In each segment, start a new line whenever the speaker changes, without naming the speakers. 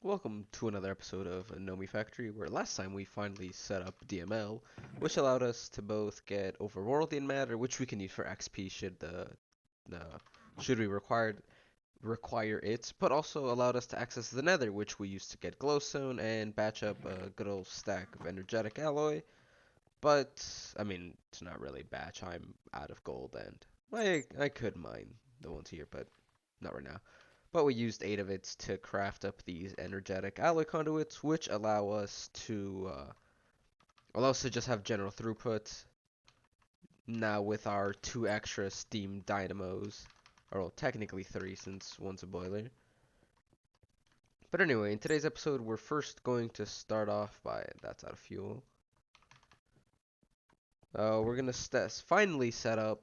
Welcome to another episode of Nomifactory, where last time we finally set up DML, which allowed us to both get overworldian matter, which we can use for XP should we require it, but also allowed us to access the Nether, which we used to get glowstone and batch up a good old stack of energetic alloy. But I mean, it's not really batch. I'm out of gold, and I could mine the ones here, but not right now. But we used 8 of it to craft up these energetic alloy conduits, which allow us to just have general throughput. Now with our 2 extra steam dynamos, or well, technically 3 since one's a boiler. But anyway, in today's episode, we're first going to start off by that's out of fuel. We're gonna finally set up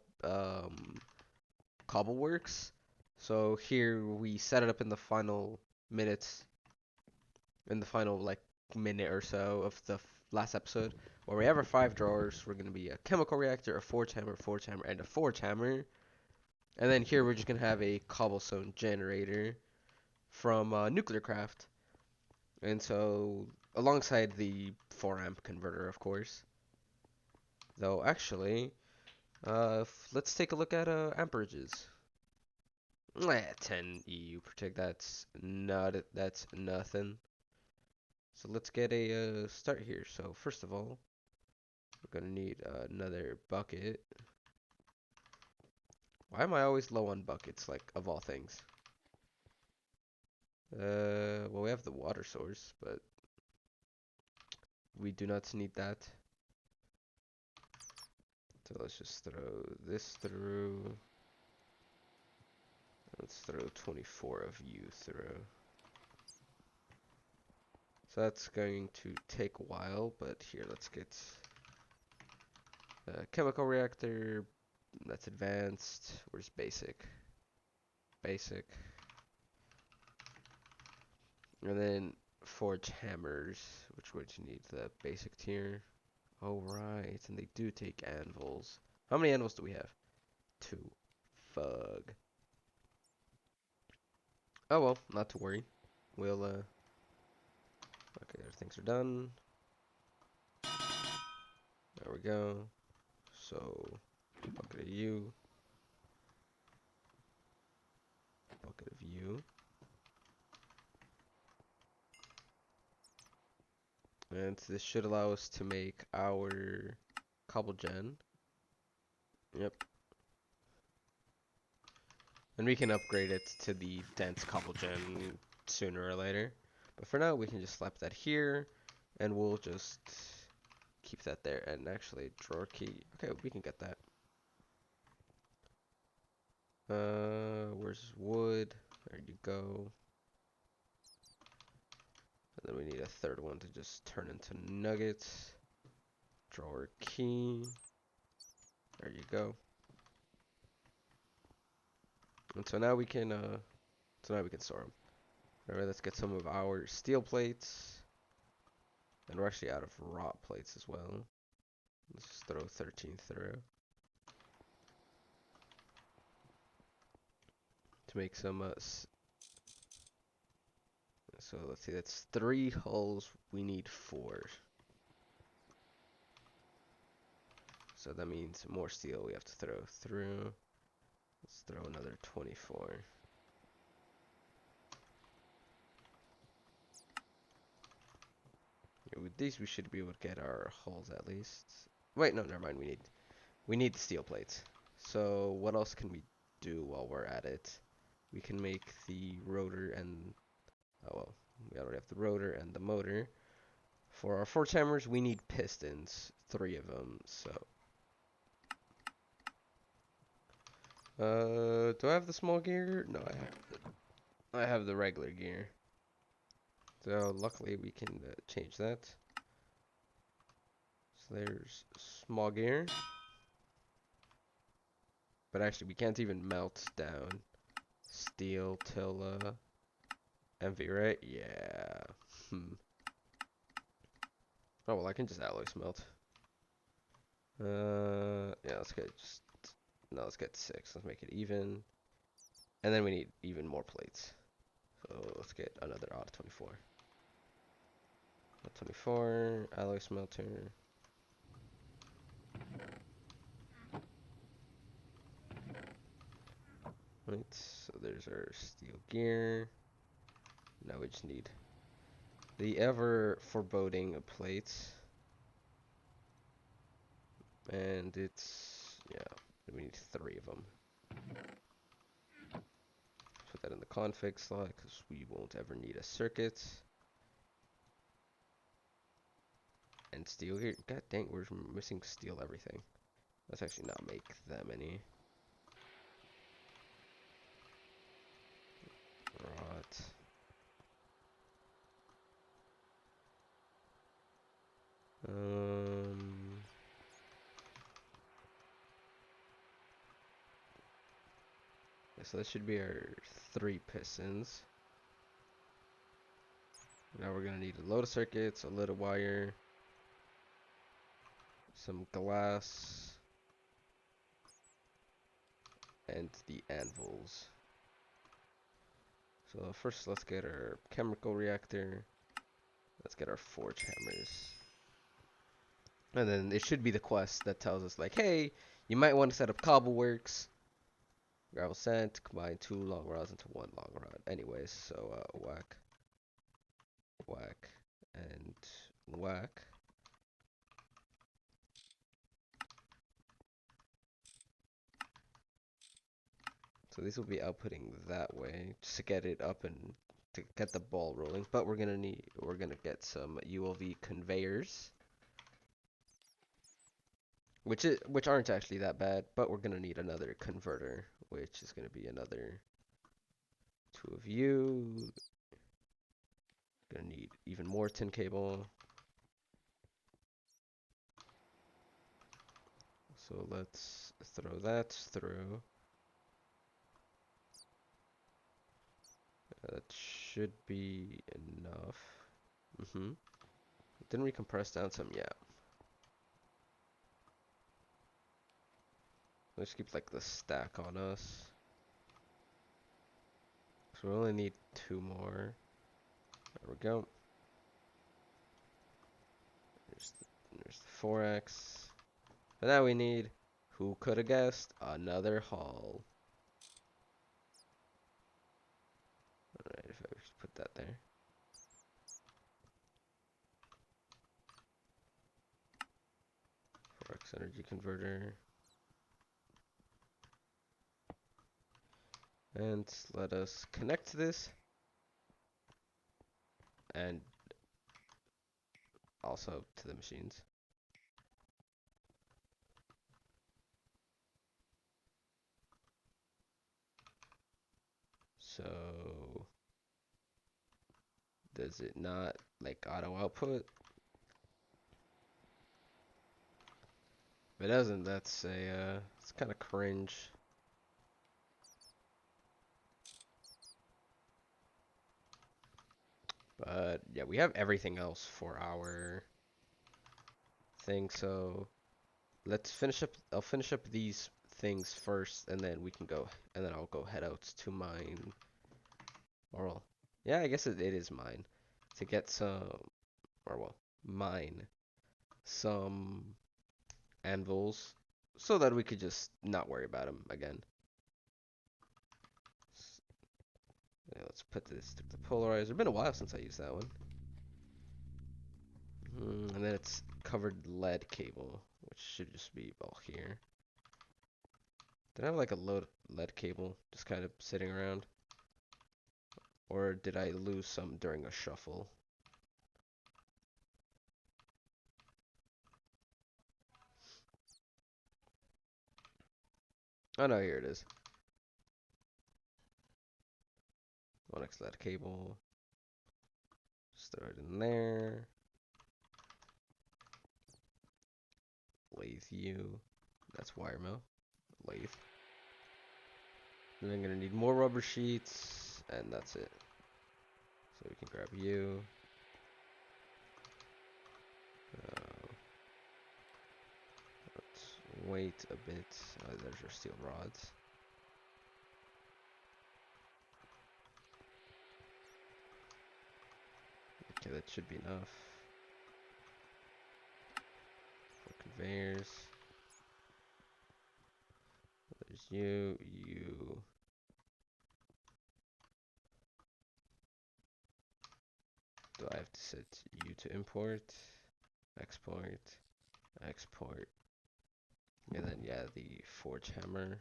Cobbleworks. So here we set it up in the final minutes, in the final like minute or so of the last episode, where we have our 5 drawers. We're gonna be a chemical reactor, a forge hammer, and a forge hammer. And then here we're just gonna have a cobblestone generator from nuclear craft. And so alongside the 4 amp converter, of course. Though actually, let's take a look at amperages. 10 EU protect. That's nothing. So let's get a start here. So first of all, we're gonna need another bucket. Why am I always low on buckets, like of all things? Well, we have the water source, but we do not need that. So let's just throw this through. Let's throw 24 of you through. So that's going to take a while, but here, let's get chemical reactor. That's advanced. Where's basic? Basic. And then forge hammers, which would you need the basic tier. Oh, right, and they do take anvils. How many anvils do we have? 2. Fug. Oh well, not to worry. We'll okay, there, things are done. There we go. So, bucket of you. Bucket of you. And this should allow us to make our cobble gen. Yep. And we can upgrade it to the dense cobble gen sooner or later. But for now, we can just slap that here, and we'll just keep that there. And actually, drawer key. Okay, we can get that. Where's wood? There you go. And then we need a third one to just turn into nuggets. Drawer key. There you go. And so now we can store them. Alright, let's get some of our steel plates. And we're actually out of wrought plates as well. Let's just throw 13 through. To make some, so let's see, that's 3 hulls, we need 4. So that means more steel we have to throw through. Let's throw another 24. Yeah, with these we should be able to get our hulls at least. Wait, no, never mind, we need the steel plates. So what else can we do while we're at it? We can make the rotor and, oh well, we already have the rotor and the motor. For our forge hammers, we need pistons, 3 of them, so. Do I have the small gear? No, I have the regular gear. So luckily we can change that. So there's small gear. But actually we can't even melt down steel till envy, right? Yeah. Oh well, I can just alloy smelt. Yeah, let's get 6. Let's make it even. And then we need even more plates. So let's get another auto 24. Auto 24, alloy smelter. Right, so there's our steel gear. Now we just need the ever foreboding plates. And it's, yeah, we need 3 of them. Put that in the config slot because we won't ever need a circuit. And steel gear. God dang, we're missing steel everything. Let's actually not make that many. Rot. Yeah, so that should be our 3 pistons. Now we're gonna need a load of circuits, a load of wire, some glass, and the anvils. So first let's get our chemical reactor. Let's get our forge hammers. And then it should be the quest that tells us like, hey, you might want to set up Cobbleworks. Gravel sand, combine 2 long rods into 1 long rod. Anyways, so whack, whack, and whack. So these will be outputting that way just to get it up and to get the ball rolling. But we're gonna get some ULV conveyors, which aren't actually that bad. But we're gonna need another converter, which is gonna be another 2 of you. Gonna need even more tin cable. So let's throw that through. That should be enough. Didn't we compress down some? Yeah. Let's keep like the stack on us. So we only need 2 more. There we go. There's the 4x. And now we need, who could have guessed, another hull. Alright, if I just put that there. Forex energy converter. And let us connect this. And also to the machines. So does it not like auto output? If it doesn't, that's a it's kind of cringe. But yeah, we have everything else for our thing, so let's finish up. I'll finish up these things first, and then we can go, and then I'll go head out to mine. Or well, yeah, I guess it is mine to get some, or well, mine some anvils, so that we could just not worry about them again. Yeah, let's put this to the polarizer. It's been a while since I used that one. And then it's covered lead cable, which should just be about here. Did I have like a load of lead cable just kind of sitting around? Or did I lose some during a shuffle? Oh no, here it is. 1x lead cable. Just throw it in there. Lathe you. That's wire mill. Lathe. And I'm gonna need more rubber sheets, and that's it. So we can grab you. Let's wait a bit. There's your steel rods. Okay, that should be enough. 4 conveyors. There's you, you. Do I have to set you to import, export, export, and then yeah, the forge hammer.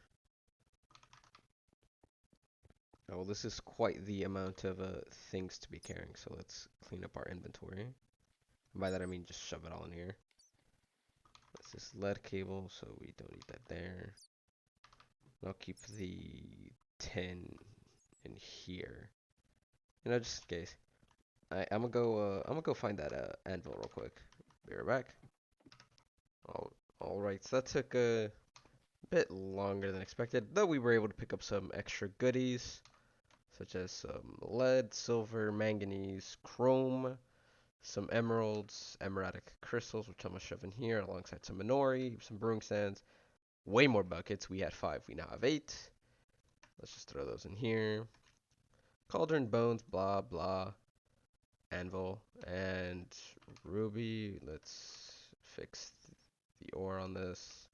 Oh, well, this is quite the amount of things to be carrying, so let's clean up our inventory. And by that I mean just shove it all in here. This is lead cable, so we don't need that there. I'll keep the tin in here. You know, just in case. I'm gonna go find that anvil real quick. Be right back. All right, so that took a bit longer than expected, though we were able to pick up some extra goodies, such as some lead, silver, manganese, chrome, some emeralds, emeradic crystals, which I'm gonna shove in here, alongside some minori, some brewing stands, way more buckets. We had 5, we now have 8. Let's just throw those in here. Cauldron, bones, blah blah, anvil, and ruby. Let's fix the ore on this.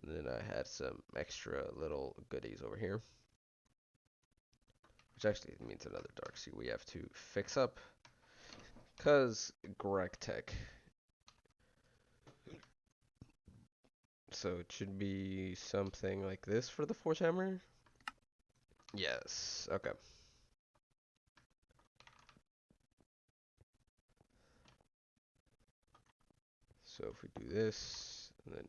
And then I had some extra little goodies over here, which actually means another dark sea we have to fix up, cause Greg Tech. So it should be something like this for the forge hammer. Yes. Okay. So if we do this, and then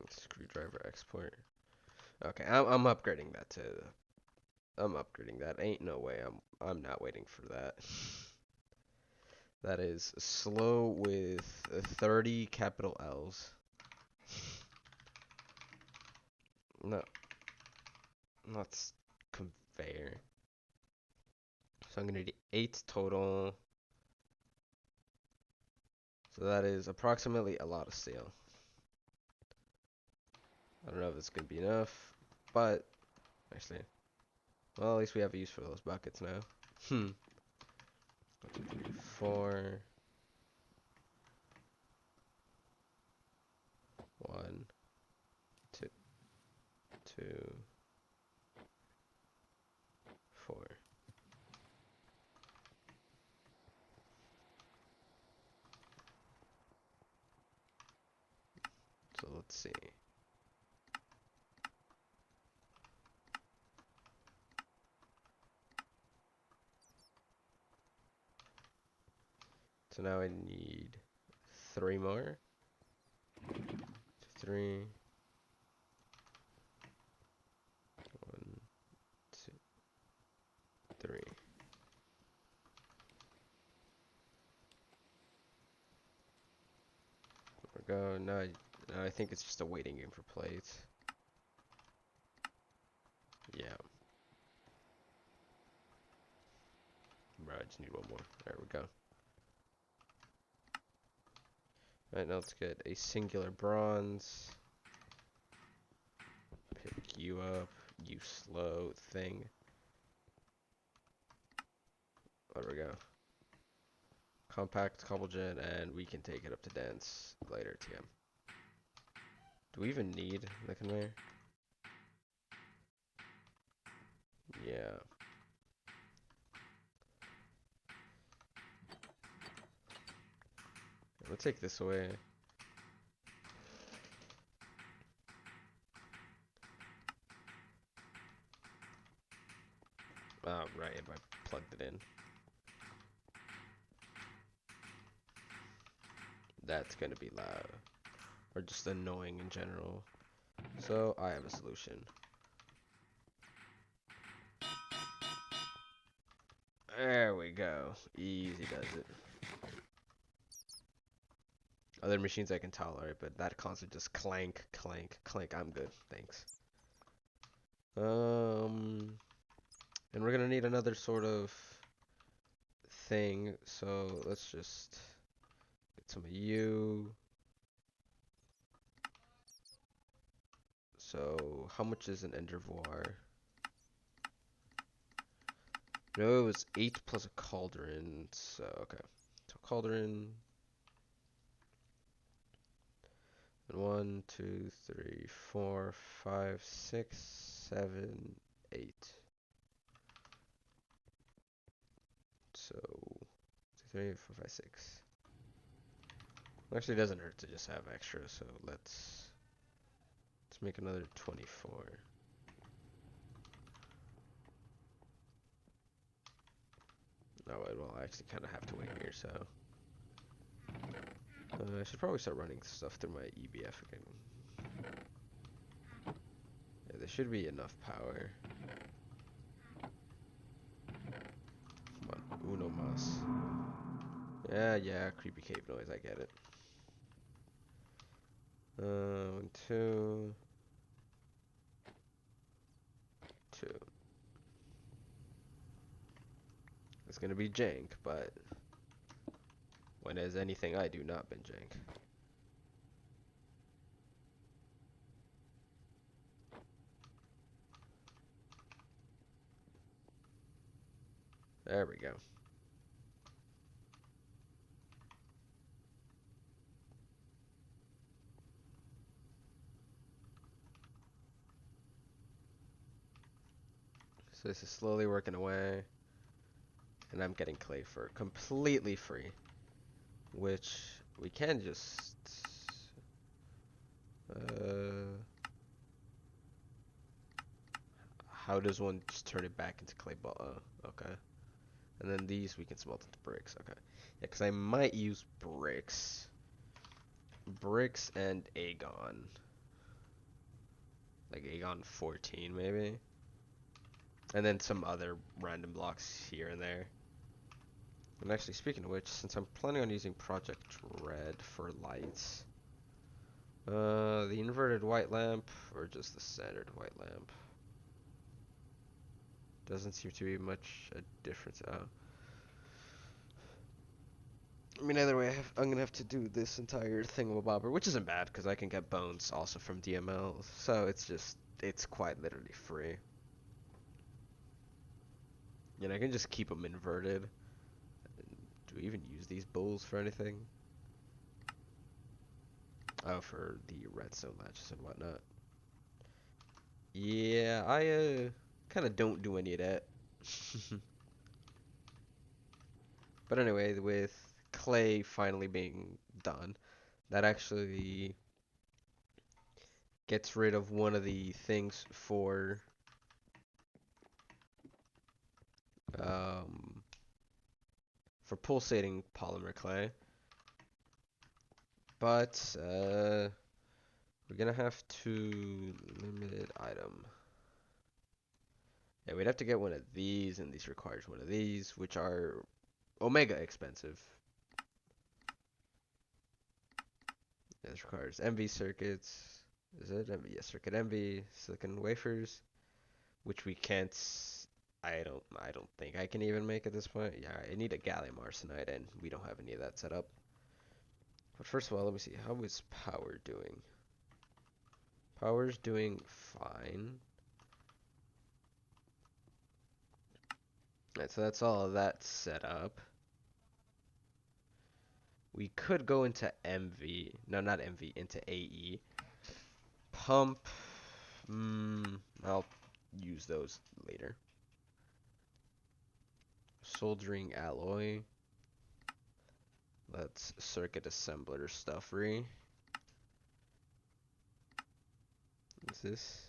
screwdriver export. Okay, I'm upgrading that to. I'm upgrading that. Ain't no way. I'm not waiting for that. That is slow with 30 capital L's. No, not conveyor. So I'm gonna need 8 total. So that is approximately a lot of steel. I don't know if it's gonna be enough, but actually, well, at least we have a use for those buckets now. 1, 2, 3, 4. 1, 2, 2, 4. So let's see. So now I need 3 more. 3. 1, 2, 3. There we go. Now I think it's just a waiting game for plates. Yeah. Bro, I just need 1 more. There we go. Alright, now let's get a singular bronze. Pick you up, you slow thing. There we go. Compact cobblegen, and we can take it up to dance later, TM. Do we even need the conveyor? Yeah. We'll take this away. Oh, right, if I plugged it in. That's gonna be loud. Or just annoying in general. So, I have a solution. There we go. Easy does it. Other machines I can tolerate, but that constant just clank, clank, clank. I'm good, thanks. And we're gonna need another sort of thing, so let's just get some of you. So, how much is an endervoir? No, it was 8 plus a cauldron. So, okay. So, cauldron. And 1, 2, 3, 4, 5, 6, 7, 8. So, 2, 3, 4, 5, 6. Actually, it doesn't hurt to just have extra, so let's make another 24. Oh, well, I actually kind of have to wait here, so I should probably start running stuff through my EBF again. Yeah, there should be enough power. Come on, uno mas. Yeah, creepy cave noise, I get it. 1, 2, 2. It's gonna be jank, but when has anything I do not been jank? There we go. So this is slowly working away, and I'm getting clay for completely free, which we can just how does one just turn it back into clay ball? Okay. And then these we can smelt into bricks. Okay. Yeah, because I might use bricks. Bricks and Aegon. Like Aegon 14 maybe. And then some other random blocks here and there. And actually, speaking of which, since I'm planning on using Project Red for lights, the inverted white lamp or just the standard white lamp? Doesn't seem to be much a difference. I mean, either way, I'm gonna have to do this entire thingamabobber, which isn't bad because I can get bones also from DML, so it's quite literally free. And I can just keep them inverted. Do we even use these bowls for anything? Oh, for the redstone latches and whatnot. Yeah, I kind of don't do any of that. But anyway, with clay finally being done, that actually gets rid of one of the things um, for pulsating polymer clay. But we're gonna have to limited item. Yeah, we'd have to get one of these, and this requires one of these, which are omega expensive. Yeah, this requires MV circuits. Is it MV? Yes, circuit MV, silicon wafers, which we can't. I don't think I can even make at this point. Yeah, I need a gallium arsenide, and we don't have any of that set up. But first of all, let me see. How is power doing? Power's doing fine. Alright, so that's all of that set up. We could go into MV. No, not MV, into AE. Pump. I'll use those later. Soldering alloy. That's circuit assembler stuffery. What's this?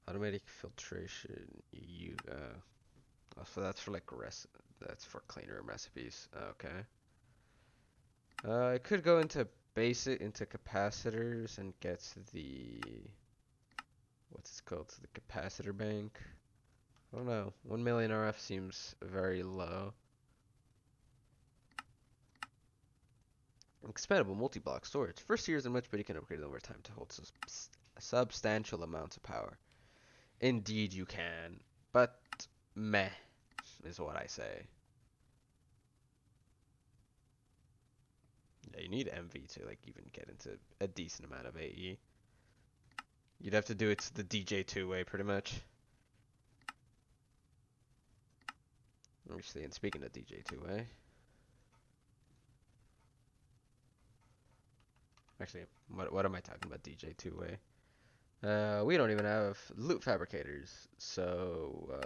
Automatic filtration. So that's for like that's for cleaner recipes. Okay. I could go into into capacitors and get the what's it called? The capacitor bank. I don't know. 1 million RF seems very low. Expandable multi-block storage. First year isn't much, but you can upgrade it over time to hold substantial amounts of power. Indeed, you can, but meh is what I say. Yeah, you need MV to like even get into a decent amount of AE. You'd have to do it the DJ2 way, pretty much. Actually, and speaking of DJ2 way, actually, what am I talking about DJ2 way? We don't even have loot fabricators, so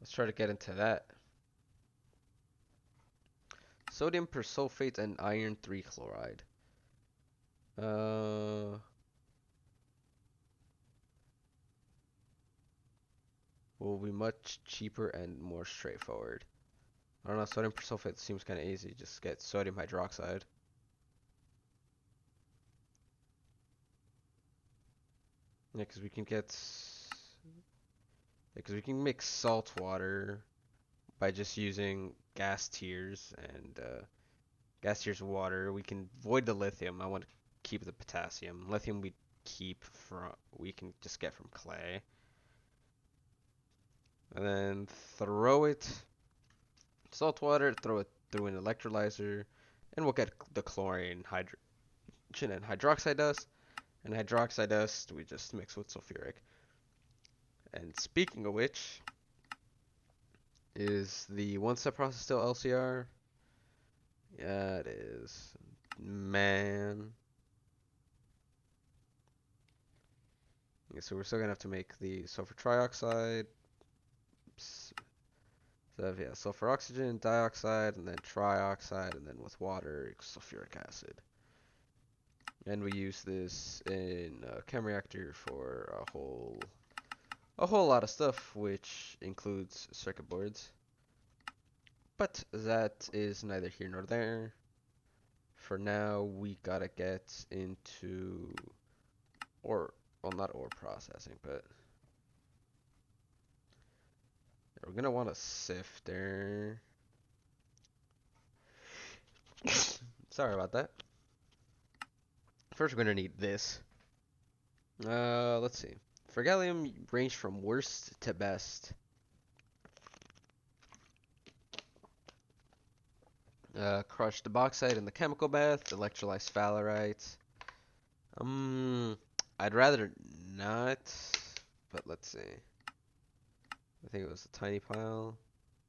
let's try to get into that. Sodium persulfate and iron 3 chloride. Will be much cheaper and more straightforward. I don't know, sodium persulfate seems kind of easy. Just get sodium hydroxide. Yeah, because we can get... Because we can mix salt water by just using gas tiers and gas tiers water. We can void the lithium. I want to keep the potassium. Lithium we can just get from clay. And then throw it, salt water, throw it through an electrolyzer, and we'll get the chlorine, hydrogen, and hydroxide dust. And hydroxide dust we just mix with sulfuric. And speaking of which, is the one-step process still LCR? Yeah, it is. Man. Okay, so we're still gonna have to make the sulfur trioxide. So yeah, sulfur oxygen, dioxide, and then trioxide, and then with water, sulfuric acid. And we use this in a chem reactor for a whole lot of stuff, which includes circuit boards. But that is neither here nor there. For now, we gotta get into ore, well, not ore processing, but we're gonna want a sifter. Sorry about that. First, we're gonna need this. Let's see. For gallium, range from worst to best. Crush the bauxite in the chemical bath, electrolyze sphalerite. I'd rather not, but let's see. I think it was a tiny pile.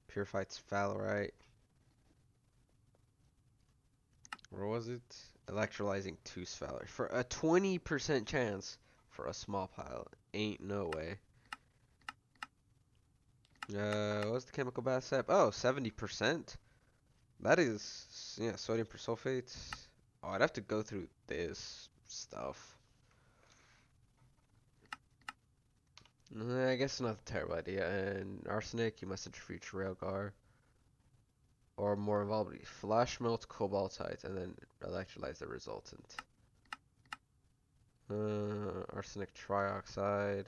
Purified sphalerite. Where was it? Electrolyzing 2 sphalerite. For a 20% chance for a small pile. Ain't no way. What's the chemical bath step? Oh, 70%? That is, yeah, sodium persulfate. Oh, I'd have to go through this stuff. I guess not a terrible idea. And arsenic, you must centrifuge railgar. Or more involved, flash melt cobaltite and then electrolyze the resultant. Arsenic trioxide.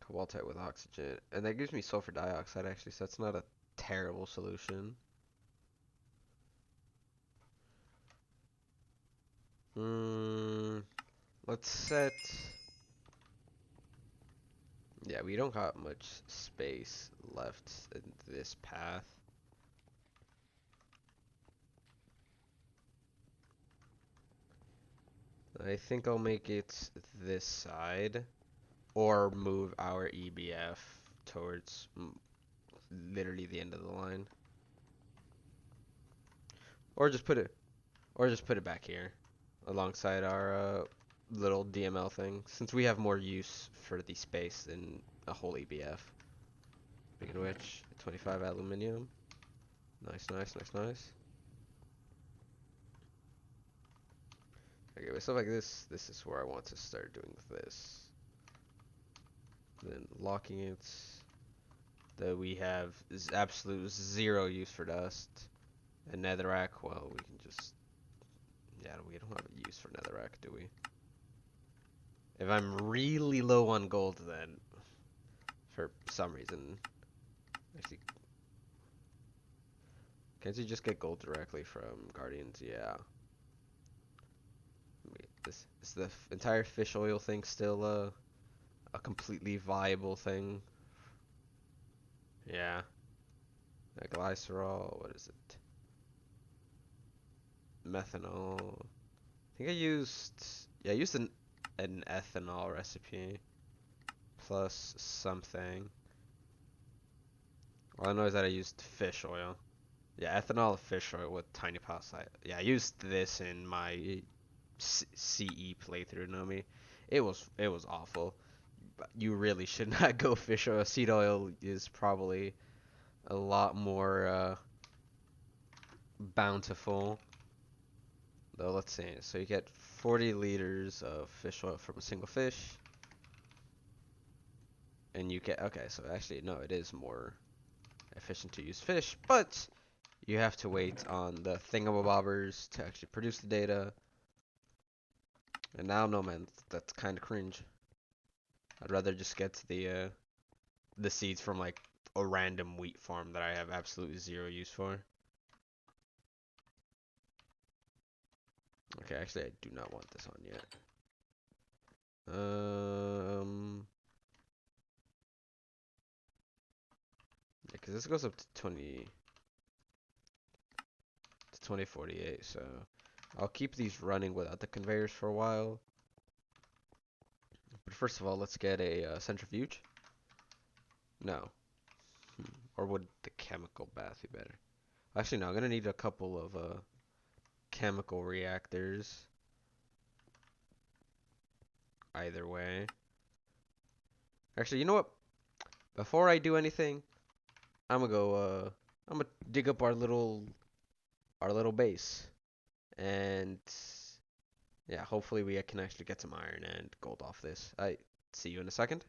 Cobaltite with oxygen. And that gives me sulfur dioxide actually, so that's not a terrible solution. Let's set... Yeah, we don't got much space left in this path. I think I'll make it this side, or move our EBF towards literally the end of the line, or just put it back here, alongside our little DML thing, since we have more use for the space than a whole EBF. Speaking of which, 25 aluminium. Nice, nice, nice, nice. Okay, with stuff like this is where I want to start doing this. Then locking it. That we have is absolute zero use for dust. And netherrack, well, we can just... Yeah, we don't have a use for netherrack, do we? If I'm really low on gold, then... For some reason... Actually... Can't you just get gold directly from Guardians? Yeah. Is the entire fish oil thing still a completely viable thing? Yeah. Glycerol, what is it? Methanol. I think I used Yeah, I used an ethanol recipe plus something. All I know is that I used fish oil. Yeah, ethanol fish oil with tiny pasta. Yeah, I used this in my CE playthrough, Nomi. It was awful. But you really should not go fish oil. Seed oil is probably a lot more bountiful. Though, let's see. So you get 40 liters of fish oil from a single fish. And you get, okay, so actually, no, it is more efficient to use fish, but you have to wait on the thingamabobbers to actually produce the data. And now, no, man, that's kind of cringe. I'd rather just get the seeds from like a random wheat farm that I have absolutely zero use for. Okay, actually, I do not want this on yet. Yeah, because this goes up to 2048, so I'll keep these running without the conveyors for a while. But first of all, let's get a centrifuge. No. Or would the chemical bath be better? Actually, no, I'm gonna need a couple of chemical reactors. Either way. Actually, you know what? Before I do anything, I'm gonna go. I'm gonna dig up our little base, and yeah, hopefully we can actually get some iron and gold off this. I see you in a second.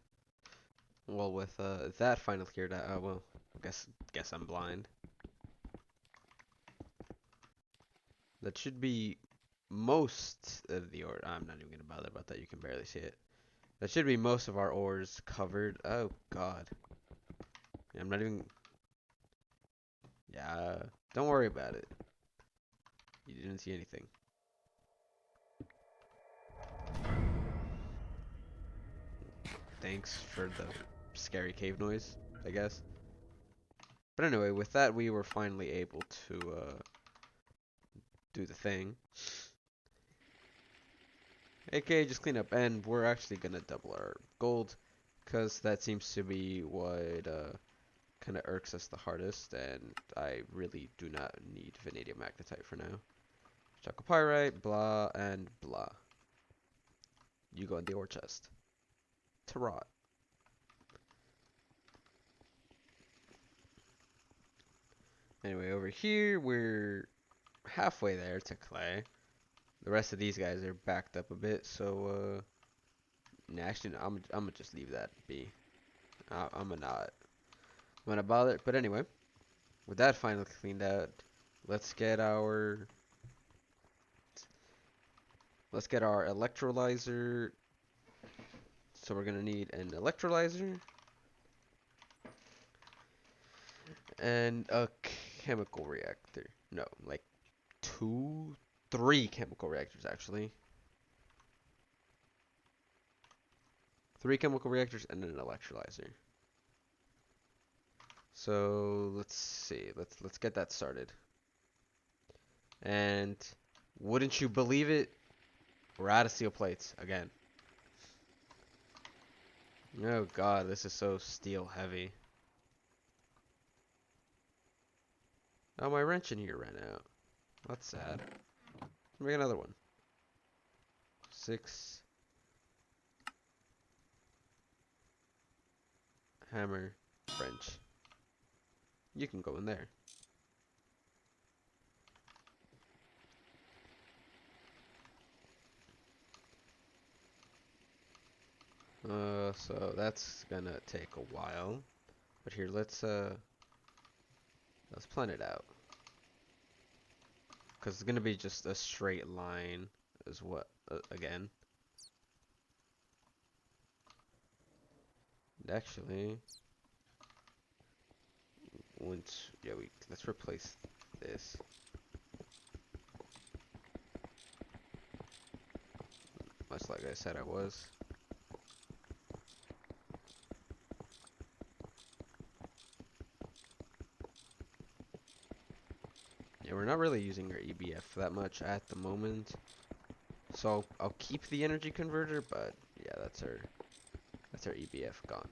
Well, with that finally cleared out. Well, guess I'm blind. That should be most of the ore. I'm not even gonna bother about that. You can barely see it. That should be most of our ores covered. Oh God. Yeah, I'm not even. Yeah, don't worry about it. You didn't see anything. Thanks for the scary cave noise, I guess. But anyway, with that, we were finally able to do the thing. AKA just clean up, and we're actually gonna double our gold, because that seems to be what kind of irks us the hardest, and I really do not need vanadium magnetite for now. Chalcopyrite, blah, and blah. You go in the ore chest. To rot. Anyway, over here, we're halfway there to clay. The rest of these guys are backed up a bit, so, nah, actually, no, I'm gonna just leave that be. I'm gonna not. I'm gonna bother. But anyway, with that finally cleaned out, let's get our electrolyzer. So we're gonna need an electrolyzer and a chemical reactor. No, like three chemical reactors actually. Three chemical reactors and an electrolyzer. So let's see. Let's get that started. And wouldn't you believe it? We're out of steel plates again. Oh God, this is so steel heavy. Oh, my wrench in here ran out. That's sad. Make another one. 6 hammer wrench. You can go in there. So that's gonna take a while. But here, let's plan it out. Cause it's gonna be just a straight line, is what again. And actually, let's replace this. Much like I said I was. Yeah, we're not really using our EBF that much at the moment. So I'll keep the energy converter, but yeah, that's our EBF gone.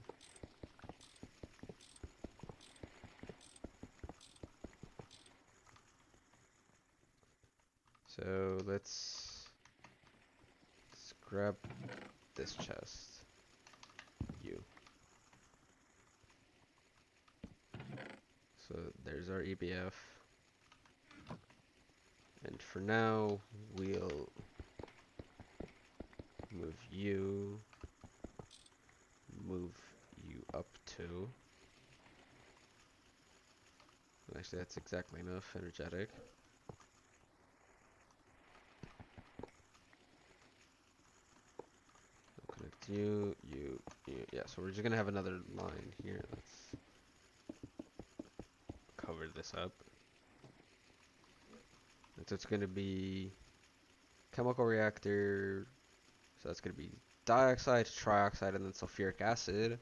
So let's grab this chest. You. So there's our EBF. And for now, we'll move you up to. Actually, that's exactly enough. Energetic. I'll connect you. Yeah, so we're just gonna have another line here. Let's cover this up. And so it's gonna be chemical reactor. So that's gonna be dioxide, trioxide, and then sulfuric acid.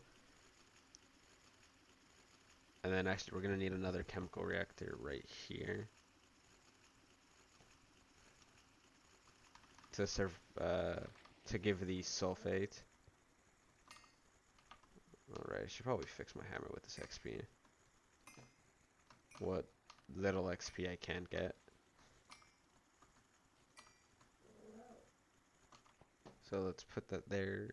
And then actually, we're gonna need another chemical reactor right here to serve to give the sulfate. Alright, I should probably fix my hammer with this XP. What little XP I can get. So let's put that there.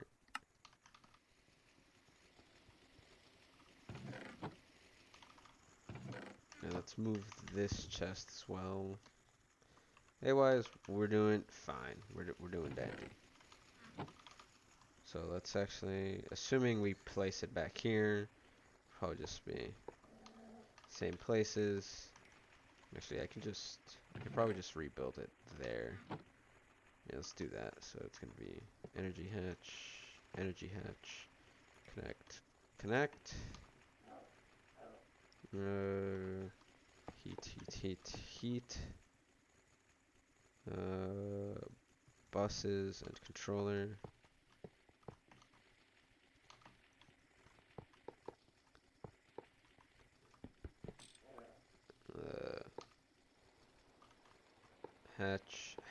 And let's move this chest as well. Otherwise, we're doing fine. We're doing dandy. So let's actually, assuming we place it back here, probably just be same places. Actually, I could probably just rebuild it there. Yeah, let's do that. So it's gonna be energy hatch, connect. Heat. Buses and controller.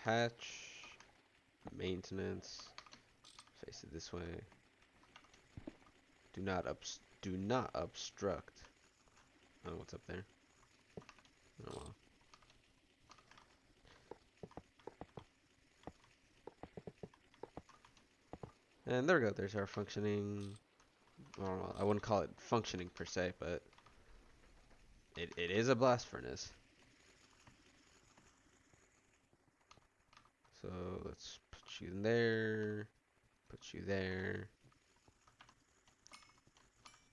Hatch, maintenance. Face it this way. Do not obstruct. I don't know what's up there. Oh well. And there we go. There's our functioning. I don't know. I wouldn't call it functioning per se, but it is a blast furnace. So let's put you in there. Put you there.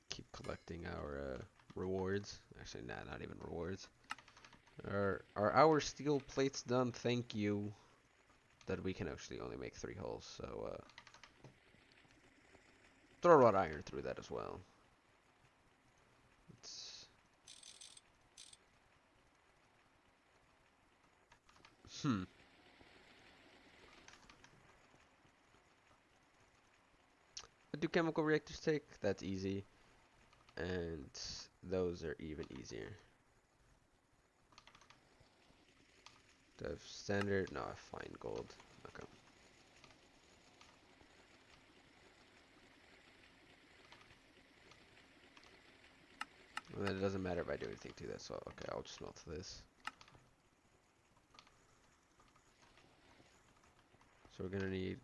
Keep collecting our rewards. Actually, nah, not even rewards. Are our steel plates done? Thank you. That we can actually only make 3 holes. So throw wrought iron through that as well. It's What do chemical reactors take? That's easy. And those are even easier. The standard, no, fine gold. Okay. And then it doesn't matter if I do anything to this, so okay, I'll just melt this. So we're gonna need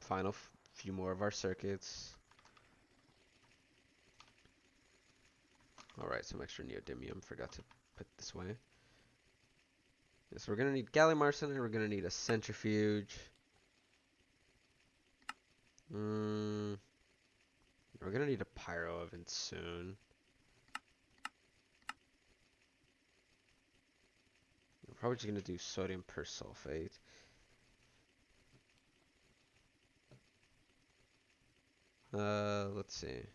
final few more of our circuits. Alright, some extra neodymium, forgot to put this way. Yes, we're gonna need gallium arsenide, we're gonna need a centrifuge. We're gonna need a pyro oven soon. We're probably just gonna do sodium persulfate. Let's see.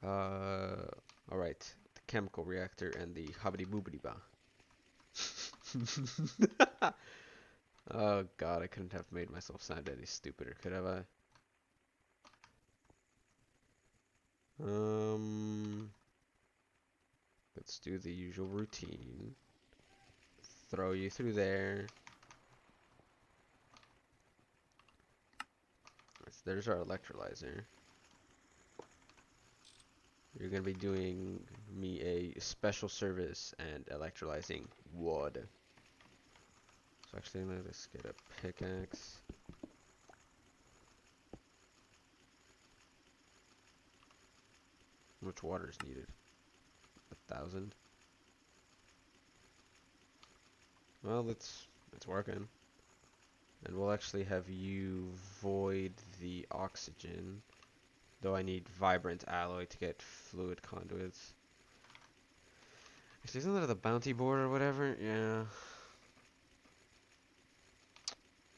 Alright. The chemical reactor and the hobbity boobity ba. Oh god, I couldn't have made myself sound any stupider, could have I? Let's do the usual routine. throw you through there. There's our electrolyzer. You're gonna be doing me a special service and electrolyzing wood. So actually, let's get a pickaxe. How much water is needed? 1,000. Well, it's working. And we'll actually have you void the oxygen. Though I need vibrant alloy to get fluid conduits. Isn't that the bounty board or whatever? Yeah.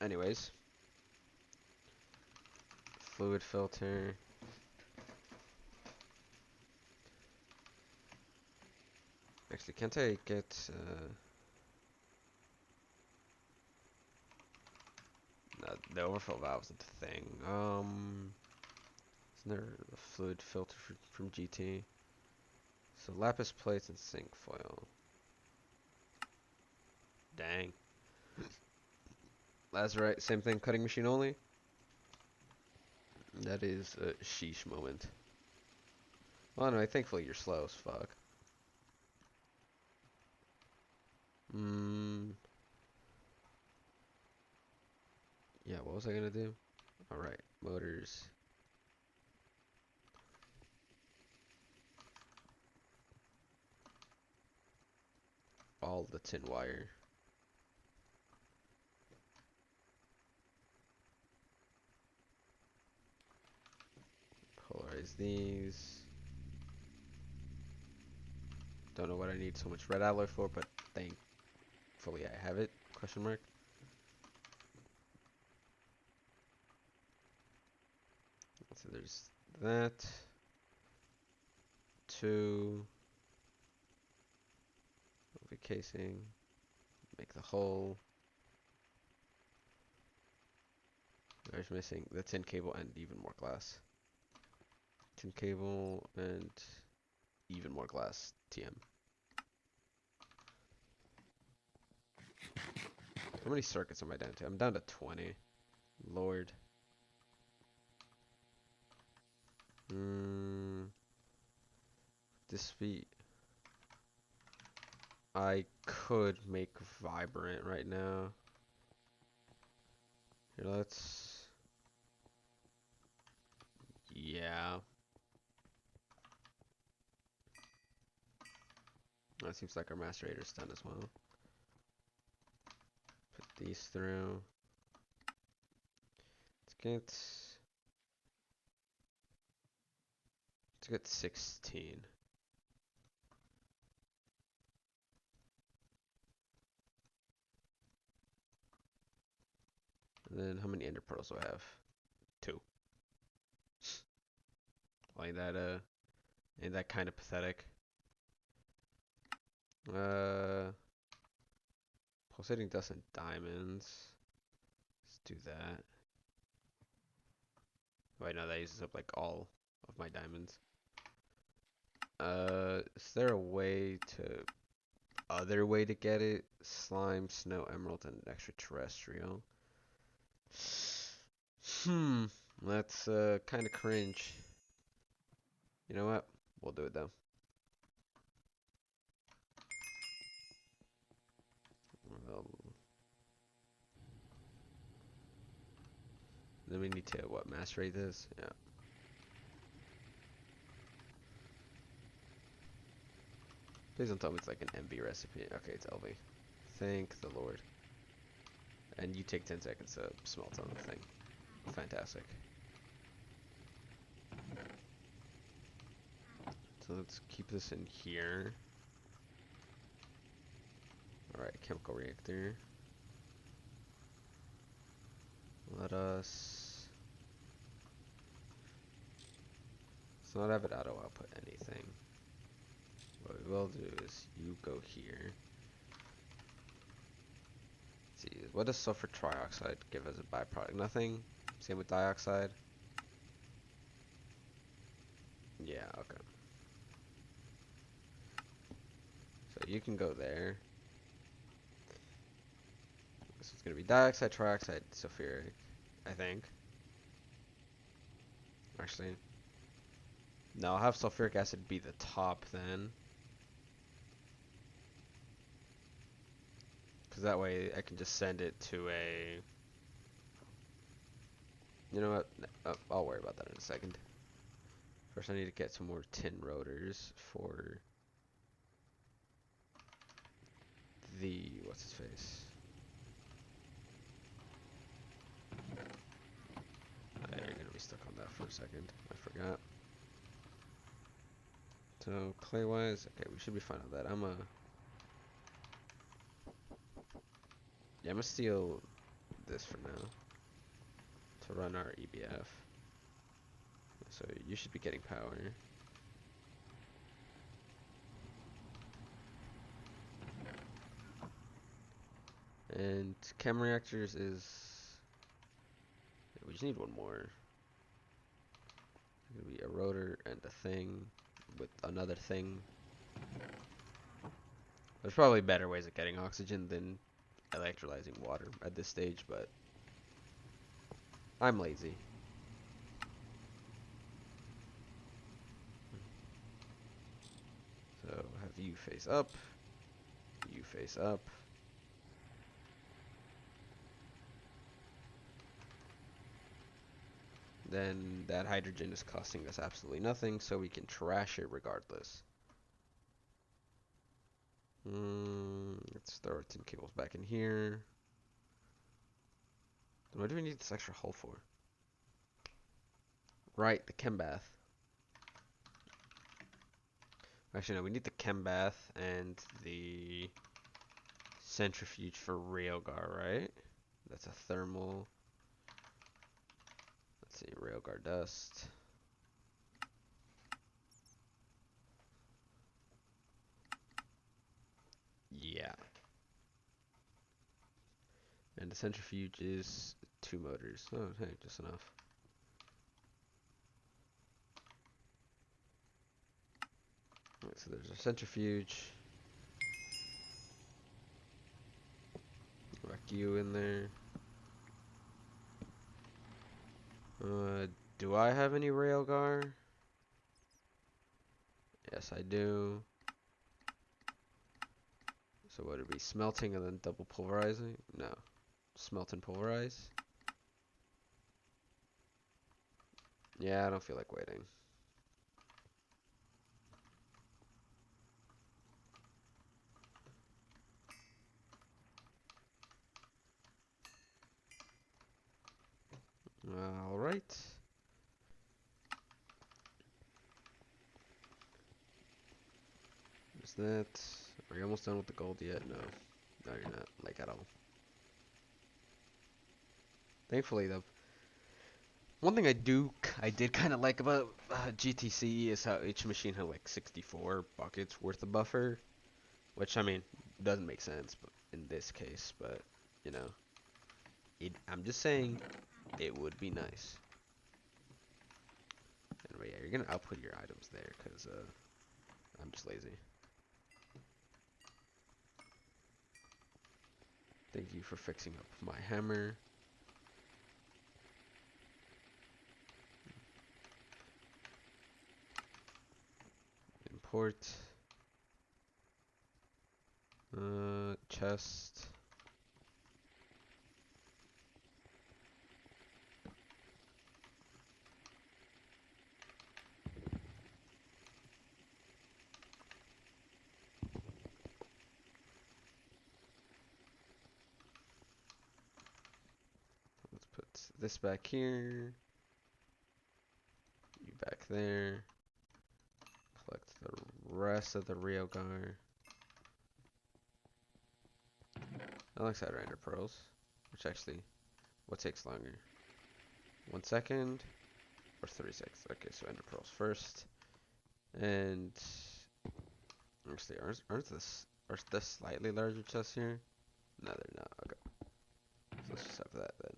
Anyways. Fluid filter. Actually, can't I get... no, the overfill valve isn't a thing. Isn't there a fluid filter from GT? So lapis plates and zinc foil. Dang. Lazurite, same thing, cutting machine only. That is a sheesh moment. Well, anyway, thankfully you're slow as fuck. Yeah, what was I gonna do? Alright, motors. All the tin wire. Polarize these. Don't know what I need so much red alloy for, but thankfully I have it. Question mark. So there's that. 2. Over casing. Make the hole. There's missing the tin cable and even more glass. Tin cable and even more glass. TM. How many circuits am I down to? I'm down to 20. Lord. This be... I could make vibrant right now. Here, let's... Yeah. That seems like our macerator's done as well. Put these through. Let's get 16. And then how many ender pearls do I have? 2. Ain't that kind of pathetic? Pulsating dust and diamonds. Let's do that. Wait, no, that uses up like all of my diamonds. Is there a way to... Other way to get it? Slime, snow, emerald, and extraterrestrial. That's kind of cringe. You know what? We'll do it though. Well, then we need to what? Macerate this? Yeah. Please don't tell me it's like an MB recipe. Okay, it's LV. Thank the Lord. And you take 10 seconds to smelt on the thing. Fantastic. So let's keep this in here. Alright, chemical reactor. Let's not have it auto output anything. What we will do is you go here. Let's see, what does sulfur trioxide give as a byproduct? Nothing. Same with dioxide. Yeah, okay. So you can go there. gonna be dioxide, trioxide, sulfuric, I think. Actually, no, I'll have sulfuric acid be the top then. Because that way I can just send it to a... You know what? I'll worry about that in a second. First I need to get some more tin rotors for the... What's his face? You're gonna be stuck on that for a second. I forgot. So, clay-wise, okay, we should be fine with that. Yeah, I'm gonna steal this for now to run our EBF. So you should be getting power. And chem reactors is... We just need one more. It's gonna be a rotor and a thing with another thing. There's probably better ways of getting oxygen than electrolyzing water at this stage, but I'm lazy. So have you face up, you face up. Then that hydrogen is costing us absolutely nothing, so we can trash it regardless. Let's throw our tin cables back in here. What do we need this extra hull for? Right, the chem bath. Actually, no, we need the chem bath and the centrifuge for railgar, right? That's a thermal. Let's see, railgar dust. Yeah. And the centrifuge is 2 motors. Oh, hey, just enough. Alright, so there's a centrifuge. Whack you in there. Do I have any railgar? Yes, I do. So would it be smelting and then double pulverizing? No. Smelt and pulverize? Yeah, I don't feel like waiting. Alright. Is that... Are you almost done with the gold yet? No. No, you're not. Like, at all. Thankfully, though. One thing I did kind of like about GTC is how each machine had like 64 buckets worth of buffer. Which, I mean, doesn't make sense but in this case. But, you know. I'm just saying, it would be nice. Anyway, yeah, you're going to output your items there because I'm just lazy. Thank you for fixing up my hammer. Import. Chest. Let's put this back here. You back there. Collect the rest of the railgar. Alex had render pearls, which actually, what takes longer? 1 second or 3 seconds? Okay, so ender pearls first, and actually, aren't the slightly larger chests here? No, they're not. Okay, so let's just have that then.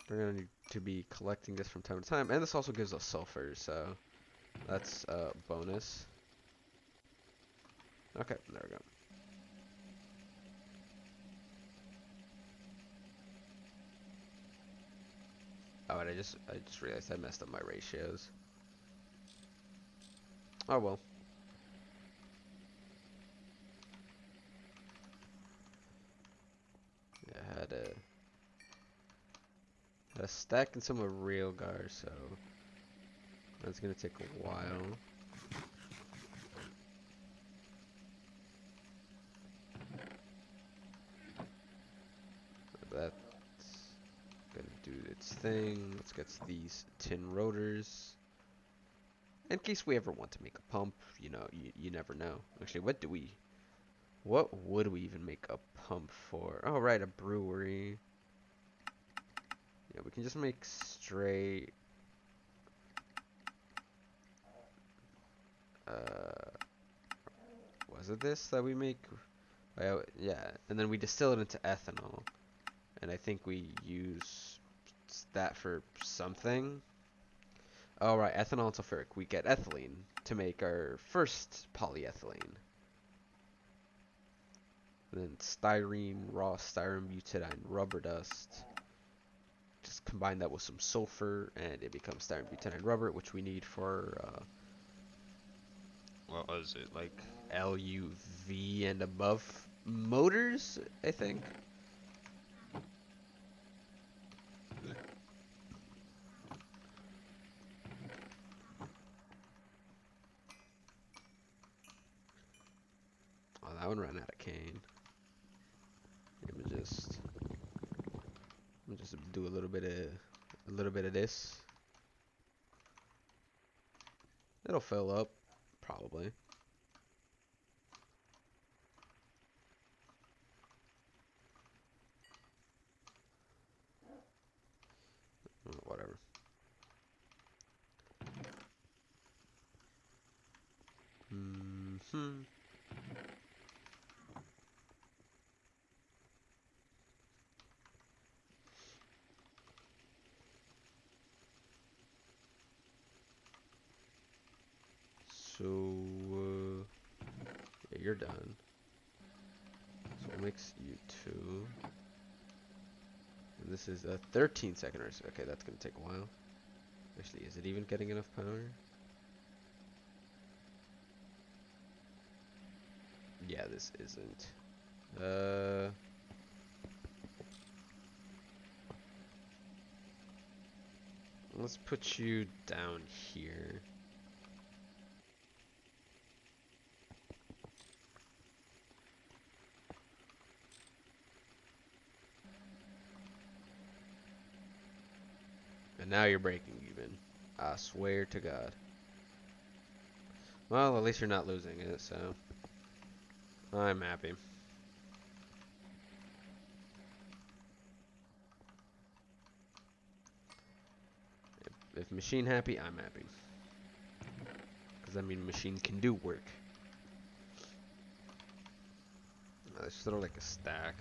We're gonna need to be collecting this from time to time, and this also gives us sulfur, so That's a bonus. Okay, there we go. Oh, and I just realized I messed up my ratios. Oh well. Yeah, I had a stack and some of real gar, so that's gonna take a while. That's gonna do its thing. Let's get these tin rotors. In case we ever want to make a pump, you know, you never know. Actually, what would we even make a pump for? Oh, right, a brewery. Yeah, we can just make straight, was it this that we make? Yeah, and then we distill it into ethanol. And I think we use that for something. Oh, right, ethanol and sulfuric. We get ethylene to make our first polyethylene. And then styrene, raw styrene butadiene rubber dust. Just combine that with some sulfur, and it becomes styrene butadiene rubber, which we need for, what was it, like LUV and above motors, I think. Oh, that one ran out of cane. Let me just do a little bit of this. It'll fill up, probably. Whatever. Hmm. So, yeah, you're done. So we'll mix you two. And this is a 13-second race. Okay, that's gonna take a while. Actually, is it even getting enough power? Yeah, this isn't. Let's put you down here. And now you're breaking even. I swear to God. Well, at least you're not losing it, so I'm happy. If machine happy, I'm happy. Because I mean, machine can do work. Let's throw like a stack.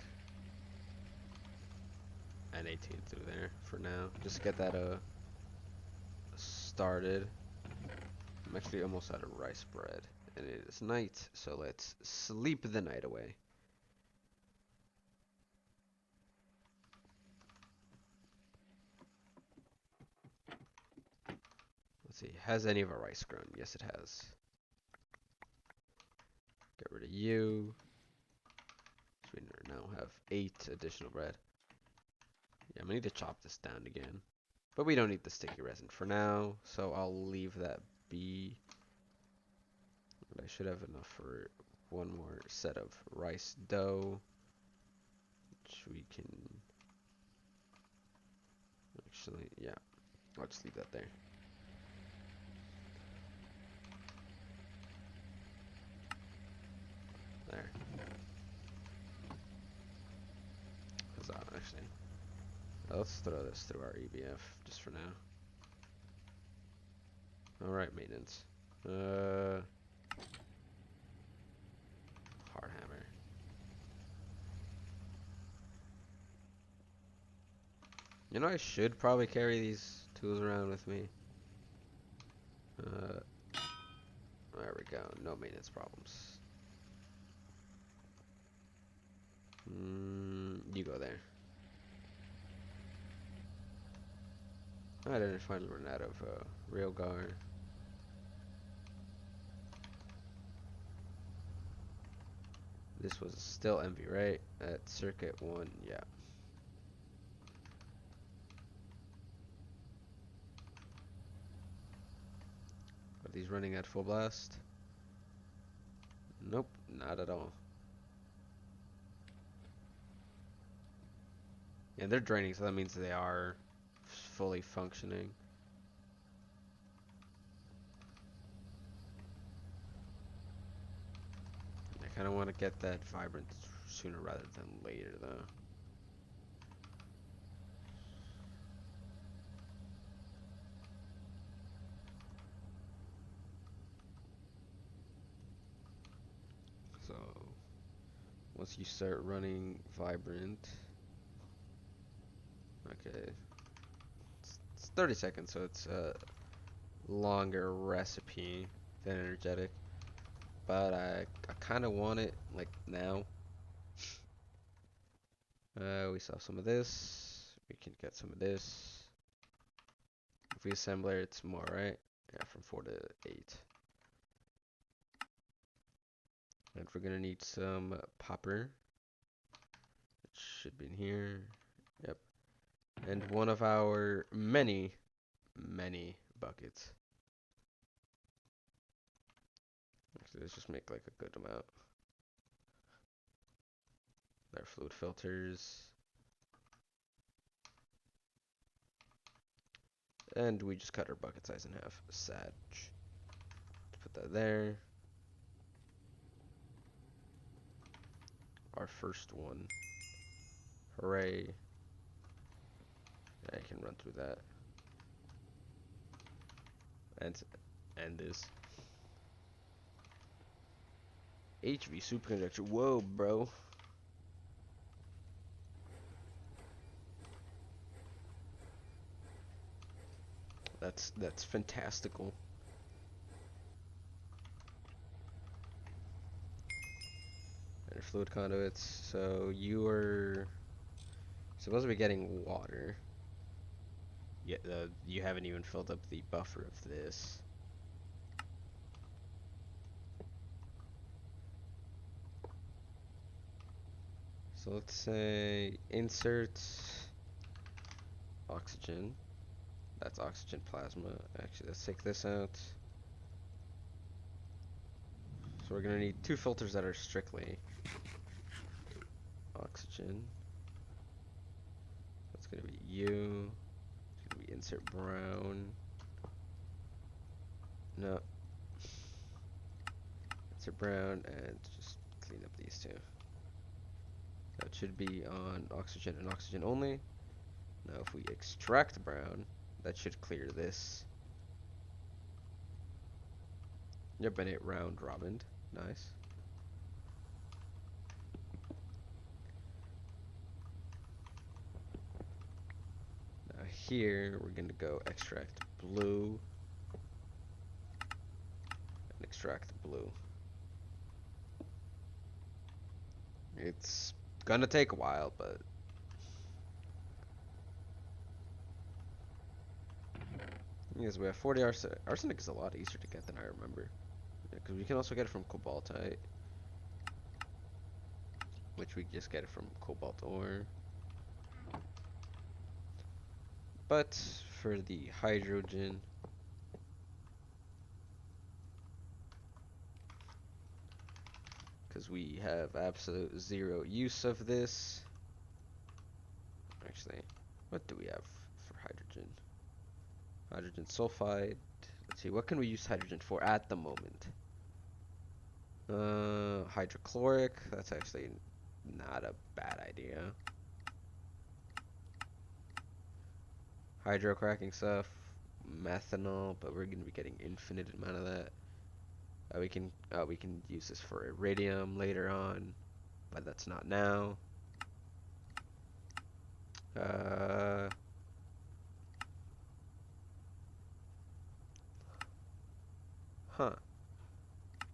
And 18 through there for now. Just get that started. I'm actually almost out of rice bread. And it is night, so let's sleep the night away. Let's see, has any of our rice grown? Yes, it has. Get rid of you. So we now have 8 additional bread. Yeah, I'm gonna need to chop this down again. But we don't need the sticky resin for now, so I'll leave that be. But I should have enough for one more set of rice dough, which we can actually, yeah, I'll just leave that there. There. Huzzah, actually. Let's throw this through our EBF just for now. Alright, maintenance. Hard hammer. You know, I should probably carry these tools around with me. There we go. No maintenance problems. You go there. I didn't finally run out of railgar. This was still envy, right? At circuit 1, yeah. Are these running at full blast? Nope, not at all. Yeah, they're draining, so that means they are fully functioning. I kind of want to get that vibrant sooner rather than later, though. So, once you start running vibrant, okay, it's 30 seconds, so it's a longer recipe than energetic. But I kind of want it like now. We saw some of this. We can get some of this. If we assembler, it's more, right? Yeah, from 4 to 8. And we're gonna need some popper. It should be in here. Yep. And one of our many buckets. Actually, let's just make like a good amount. Our fluid filters. And we just cut our bucket size in half. Sag. Put that there. Our first one. Hooray. I can run through that. And this. HV superconductor. Whoa, bro. That's fantastical. And fluid conduits. So you are supposed to be getting water. Yeah, you haven't even filled up the buffer of this. So let's say insert oxygen. That's oxygen plasma. Actually, let's take this out. So we're gonna need 2 filters that are strictly oxygen. That's gonna be you. It's gonna be insert brown. No. Insert brown and just clean up these 2. That should be on oxygen and oxygen only. Now if we extract brown, that should clear this. Yep, and it round robined. Nice. Now here we're gonna go extract blue and extract blue. It's gonna take a while, but yes, we have 40 arsenic. Arsenic is a lot easier to get than I remember. Because we can also get it from cobaltite, which we just get it from cobalt ore. But for the hydrogen, because we have absolute 0 use of this. Actually, what do we have for hydrogen? Hydrogen sulfide. Let's see, what can we use hydrogen for at the moment? Hydrochloric. That's actually not a bad idea. Hydrocracking stuff. Methanol, but we're gonna be getting infinite amount of that. We can use this for iridium later on, but that's not now. Huh.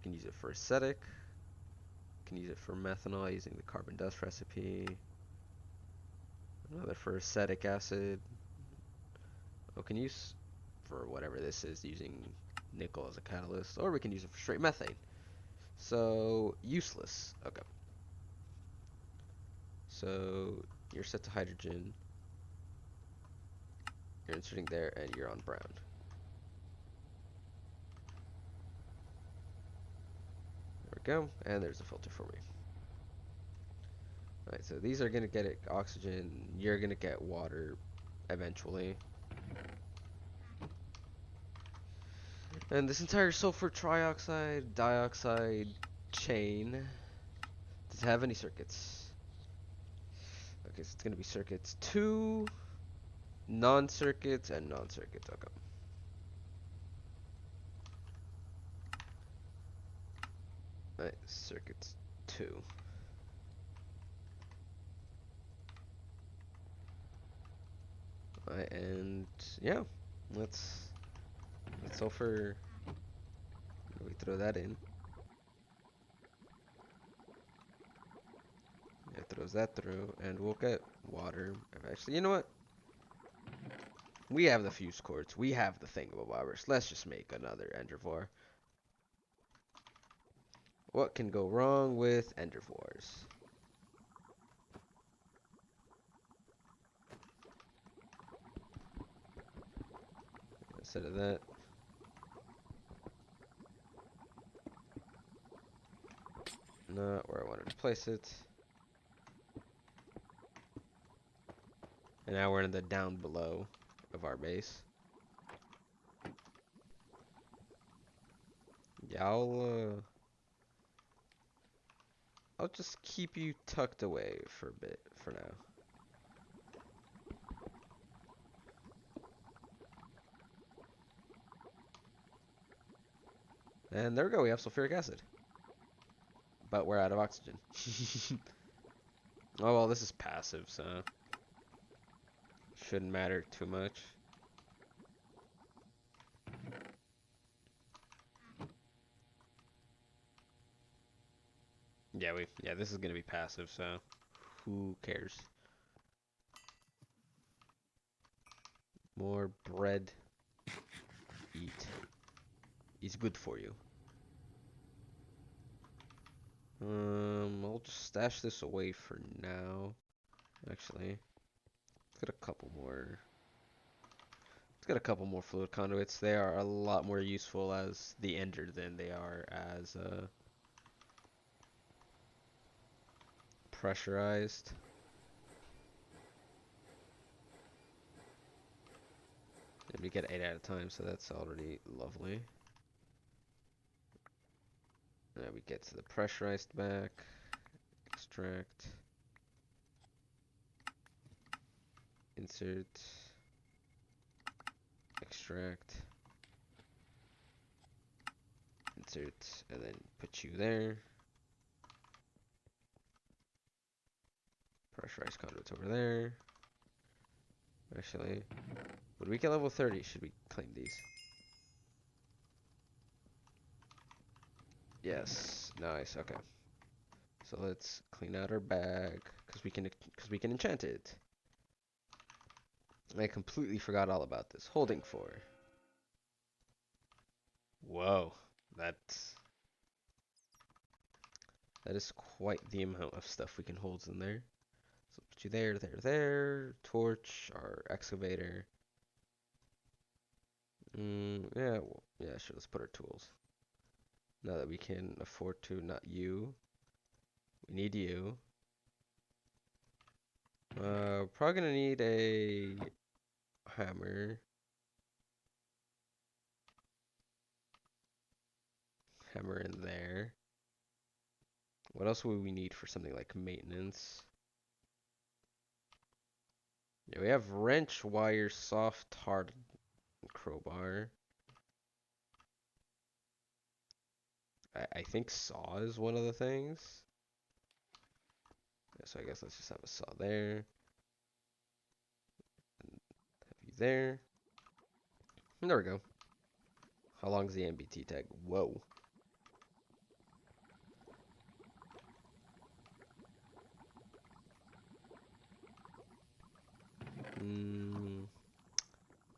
can use it for acetic. Can use it for methanol using the carbon dust recipe. Another for acetic acid. Oh, can use for whatever this is using nickel as a catalyst, or we can use it for straight methane. So useless. Okay. So you're set to hydrogen. You're inserting there, and you're on brown. There we go, and there's a filter for me. Alright, so these are gonna get it oxygen. You're gonna get water eventually. And this entire sulfur trioxide, dioxide chain, does it have any circuits? Okay, so it's gonna be circuits 2, non-circuits, and non-circuits. Okay. Alright, circuits 2. Alright, and yeah, let's sulfur. We throw that in. It throws that through, and we'll get water. Actually, you know what? We have the fuse cords. We have the thingamabobbers. Let's just make another Endervor. What can go wrong with Endervors? Instead of that, not where I wanted to place it. And now we're in the down below of our base. Yeah, I'll just keep you tucked away for a bit for now. And there we go, we have sulfuric acid. But we're out of oxygen. Oh well, this is passive, so shouldn't matter too much. Yeah, this is gonna be passive, so who cares? More bread. Eat. Is good for you. I'll just stash this away for now. Actually, let's get a couple more. Let's get a couple more fluid conduits. They are a lot more useful as the ender than they are as pressurized. And we get 8 at a time, so that's already lovely. Now we get to the pressurized back. Extract. Insert. Extract. Insert. And then put you there. Pressurized conduits over there. Actually, would we get level 30? Should we claim these? Yes. Nice. Okay. So let's clean out our bag because we can enchant it. I completely forgot all about this. Holding 4. Whoa. That is quite the amount of stuff we can hold in there. So put you there, there, there. Torch, our excavator. Yeah, well, yeah, sure. Let's put our tools. Now that we can afford to, not you. We need you. Probably gonna need a hammer. Hammer in there. What else would we need for something like maintenance? Yeah, we have wrench, wire, soft, hard, crowbar. I think saw is one of the things. Yeah, so I guess let's just have a saw there. And have you there. And there we go. How long is the MBT tag? Whoa.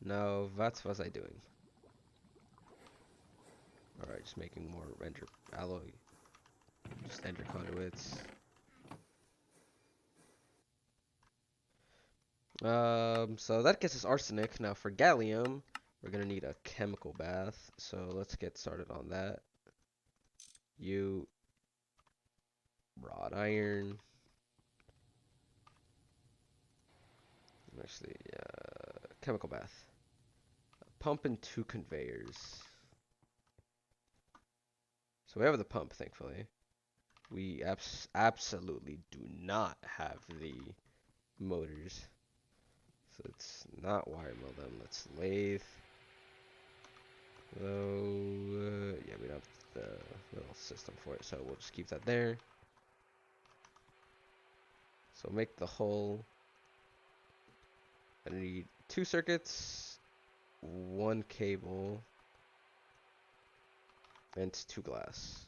No, what was I doing? Alright, just making more render alloy. Just ender conduits. So that gets us arsenic. Now for gallium, we're gonna need a chemical bath. So let's get started on that. Wrought iron. Actually, chemical bath. Pump and 2 conveyors. So we have the pump, thankfully. We absolutely do not have the motors. So let's not wire mill them. Let's lathe. Though, yeah, we don't have the little system for it, so we'll just keep that there. So make the hole. I need 2 circuits, 1 cable, and 2 glass.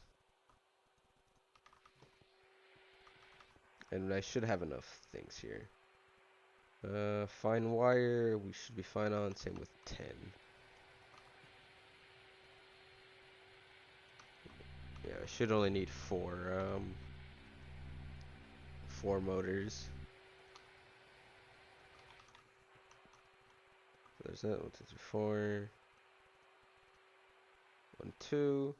And I should have enough things here. Fine wire, we should be fine on. Same with 10. Yeah, I should only need 4 motors. So there's that. 1, 2, 3, 4. 1, 2.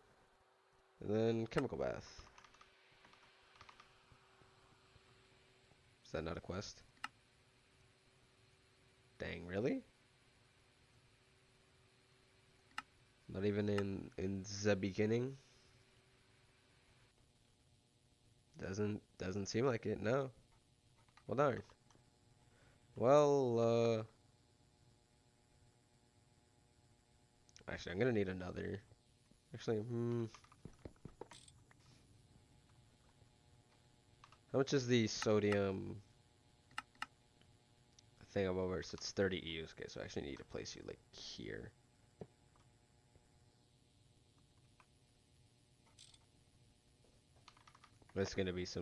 And then chemical bath. Is that not a quest? Dang, really? Not even in the beginning? Doesn't seem like it, no. Well, darn. Well, actually, I'm gonna need another. Actually, how much is the sodium thing I'm over? So it's 30 EUs. Okay, so I actually need to place you like here. This is gonna be this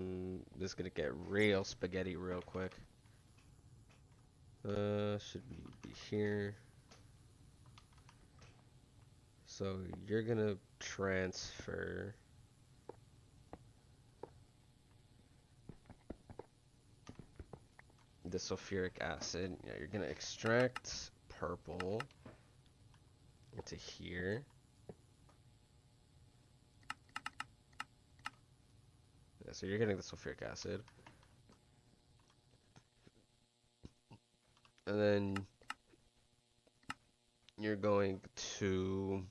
is gonna get real spaghetti real quick. Should be here. So you're gonna transfer the sulfuric acid. Yeah, you're gonna extract purple into here. Yeah, so you're getting the sulfuric acid. And then you're going to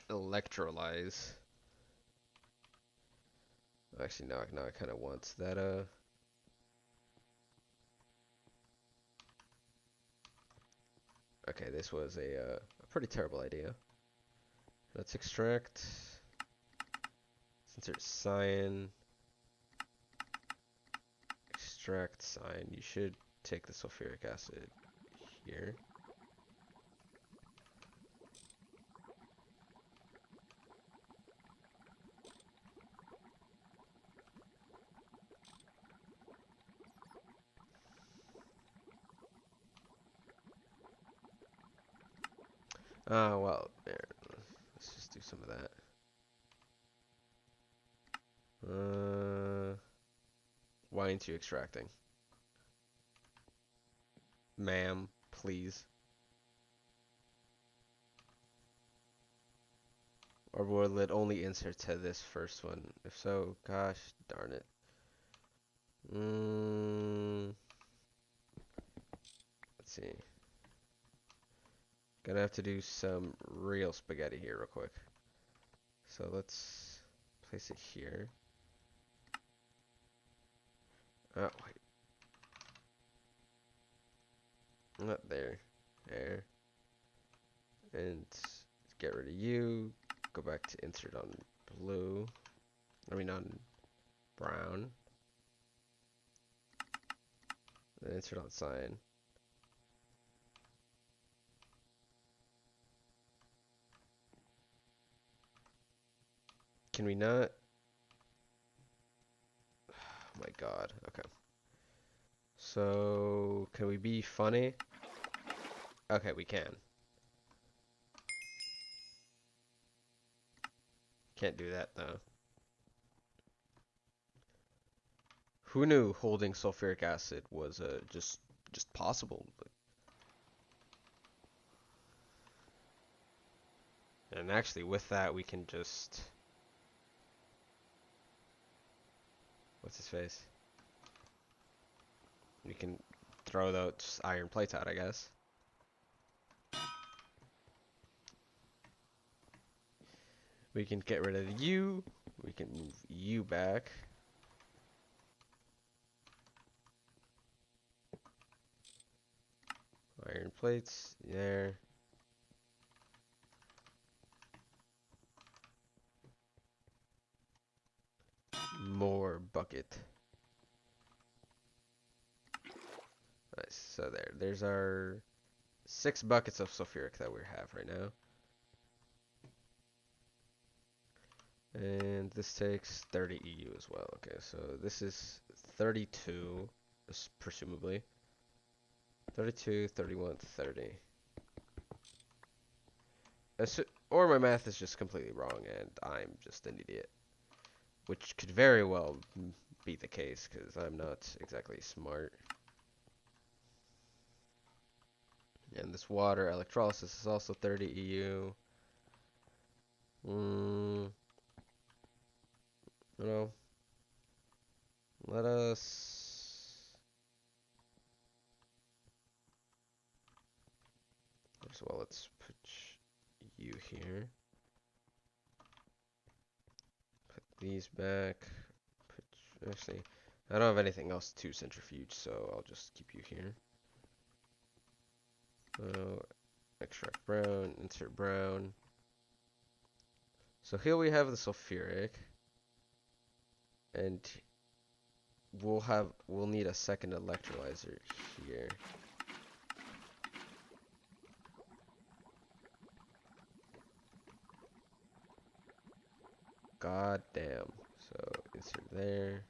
electrolyze. Actually, no, I kind of want that, okay, this was a pretty terrible idea. Let's extract, since there's cyan, extract cyan. You should take the sulfuric acid here. Well, there. Let's just do some of that. Why aren't you extracting? Ma'am, please. Or will it only insert to this first one? If so, gosh darn it. Let's see. Gonna have to do some real spaghetti here real quick. So let's place it here. Oh, wait. Not there. There. And get rid of you. Go back to insert on blue. I mean on brown. Then insert on cyan. Can we not? Oh my god. Okay. So, can we be funny? Okay, we can. Can't do that though. Who knew holding sulfuric acid was just possible? And actually, with that, we can just what's his face? We can throw those iron plates out, I guess. We can get rid of you. We can move you back. Iron plates there. More bucket. Nice. So there's our 6 buckets of sulfuric that we have right now. And this takes 30 EU as well. Okay, so this is 32, presumably. 32, 31, 30. Or my math is just completely wrong and I'm just an idiot. Which could very well be the case, because I'm not exactly smart. And this water electrolysis is also 30 EU. You know, let us... First of all, let's put you here. Put these back. Actually, I don't have anything else to centrifuge, so I'll just keep you here. Extract brown, insert brown. So here we have the sulfuric, and we'll need a second electrolyzer here. God damn. So insert there.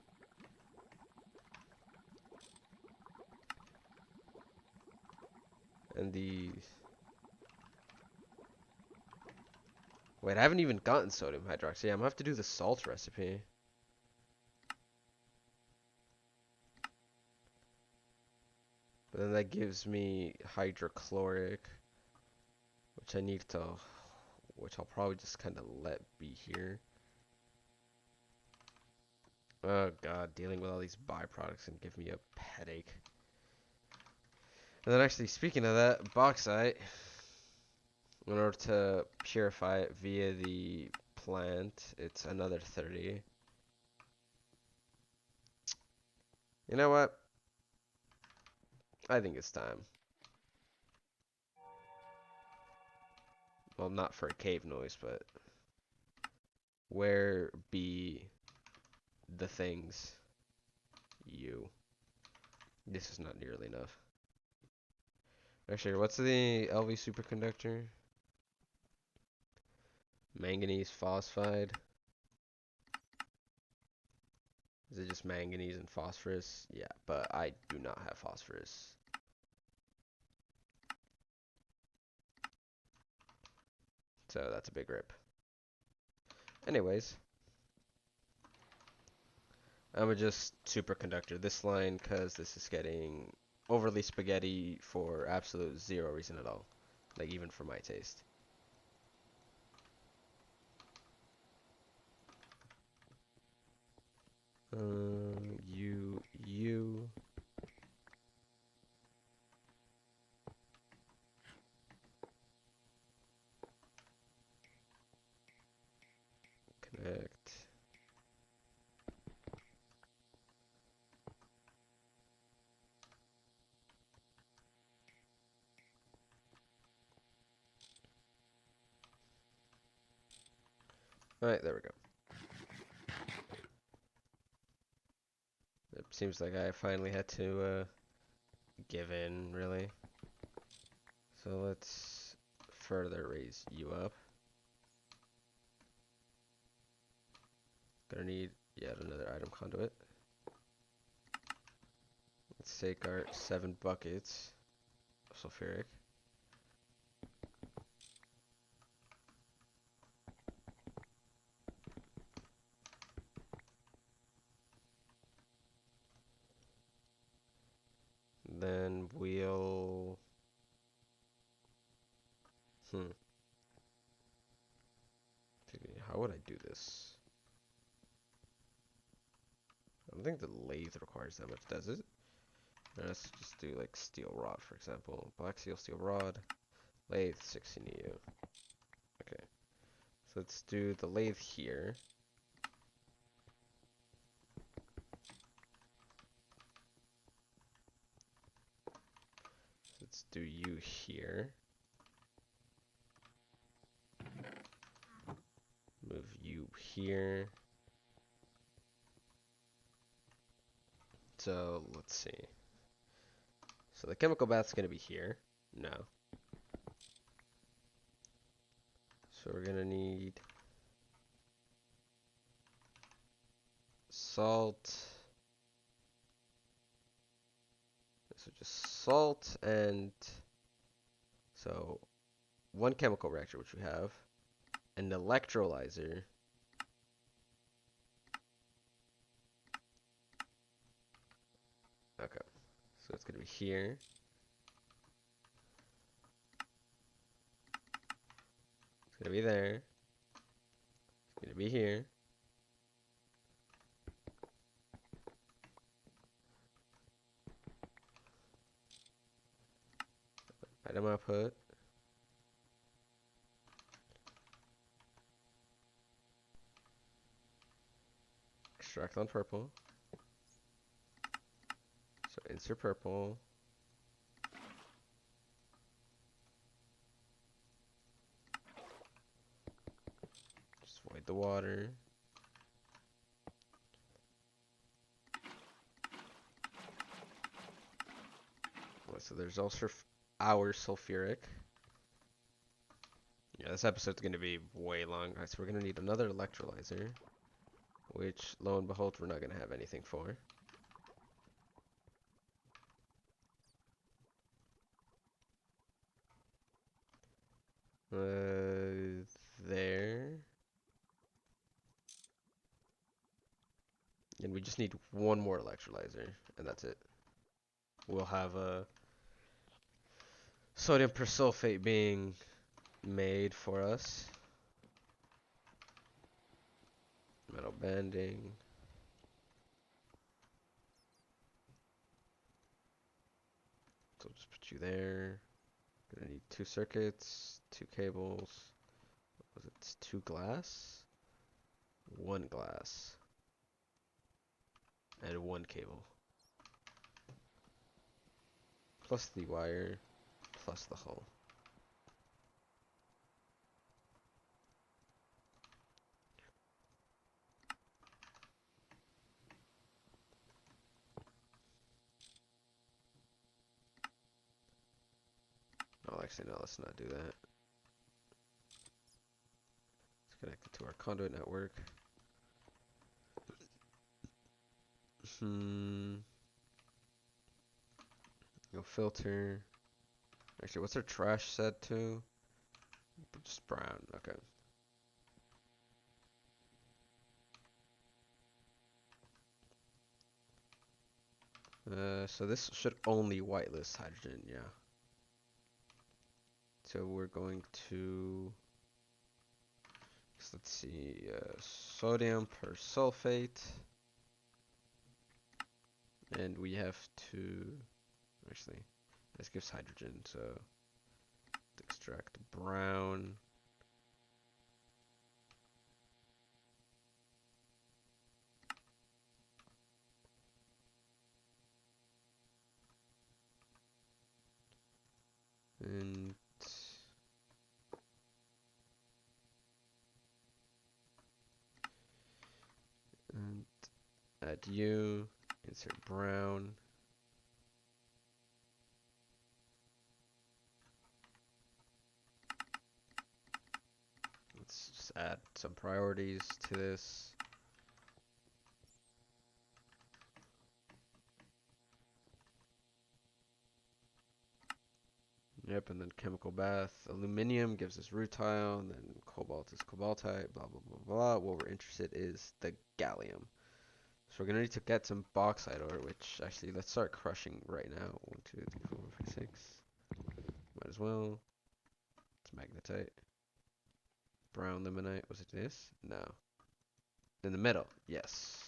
And these. Wait, I haven't even gotten sodium hydroxide. I'm gonna have to do the salt recipe. But then that gives me hydrochloric, which I'll probably just kind of let be here. Oh god, dealing with all these byproducts and give me a headache. And then actually, speaking of that, bauxite, in order to purify it via the plant, it's another 30. You know what? I think it's time. Well, not for a cave noise, but where be the things? You. This is not nearly enough. Actually, what's the LV superconductor? Manganese phosphide. Is it just manganese and phosphorus? Yeah, but I do not have phosphorus. So that's a big rip. Anyways. I'm gonna just superconductor this line because this is getting overly spaghetti for absolute zero reason at all. Like, even for my taste. You. Connect. Alright, there we go. It seems like I finally had to give in, really. So let's further raise you up. Gonna need yet another item conduit. Let's take our 7 buckets of sulfuric. Then we'll... How would I do this? I don't think the lathe requires that much, does it? Let's just do like steel rod, for example. Black steel rod, lathe 16 EU. Okay, so let's do the lathe here. Let's do you here. Move you here. So let's see. So the chemical bath's gonna be here. No. So we're gonna need salt. So just salt and so one chemical reactor, which we have, an electrolyzer. Okay, so it's gonna be here. It's gonna be there. It's gonna be here. Item output. Extract on purple. So insert purple. Just void the water. So there's also our sulfuric. Yeah, this episode's going to be way long. Alright, so we're going to need another electrolyzer, which, lo and behold, we're not going to have anything for. There. And we just need one more electrolyzer, and that's it. We'll have a sodium persulfate being made for us. Metal banding. So just put you there. Gonna need 2 circuits, 2 cables. What was it? 2 glass? 1 glass. And 1 cable. Plus the wire, plus the hull. Oh, actually, no, let's not do that. Let's connect it to our conduit network. Go filter. Actually, what's our trash set to? Just brown, okay. So this should only whitelist hydrogen, yeah. So we're going to, let's see, sodium persulfate. And we have to, actually, this gives hydrogen, so extract brown. And add U, insert brown. Let's just add some priorities to this. Yep, and then chemical bath. Aluminium gives us rutile, and then cobalt is cobaltite, blah, blah, blah, blah. What we're interested is the gallium. So we're going to need to get some bauxite ore, which actually, let's start crushing right now. 1, 2, 3, 4, 5, 6. Might as well. It's magnetite. Brown limonite. Was it this? No. In the middle. Yes.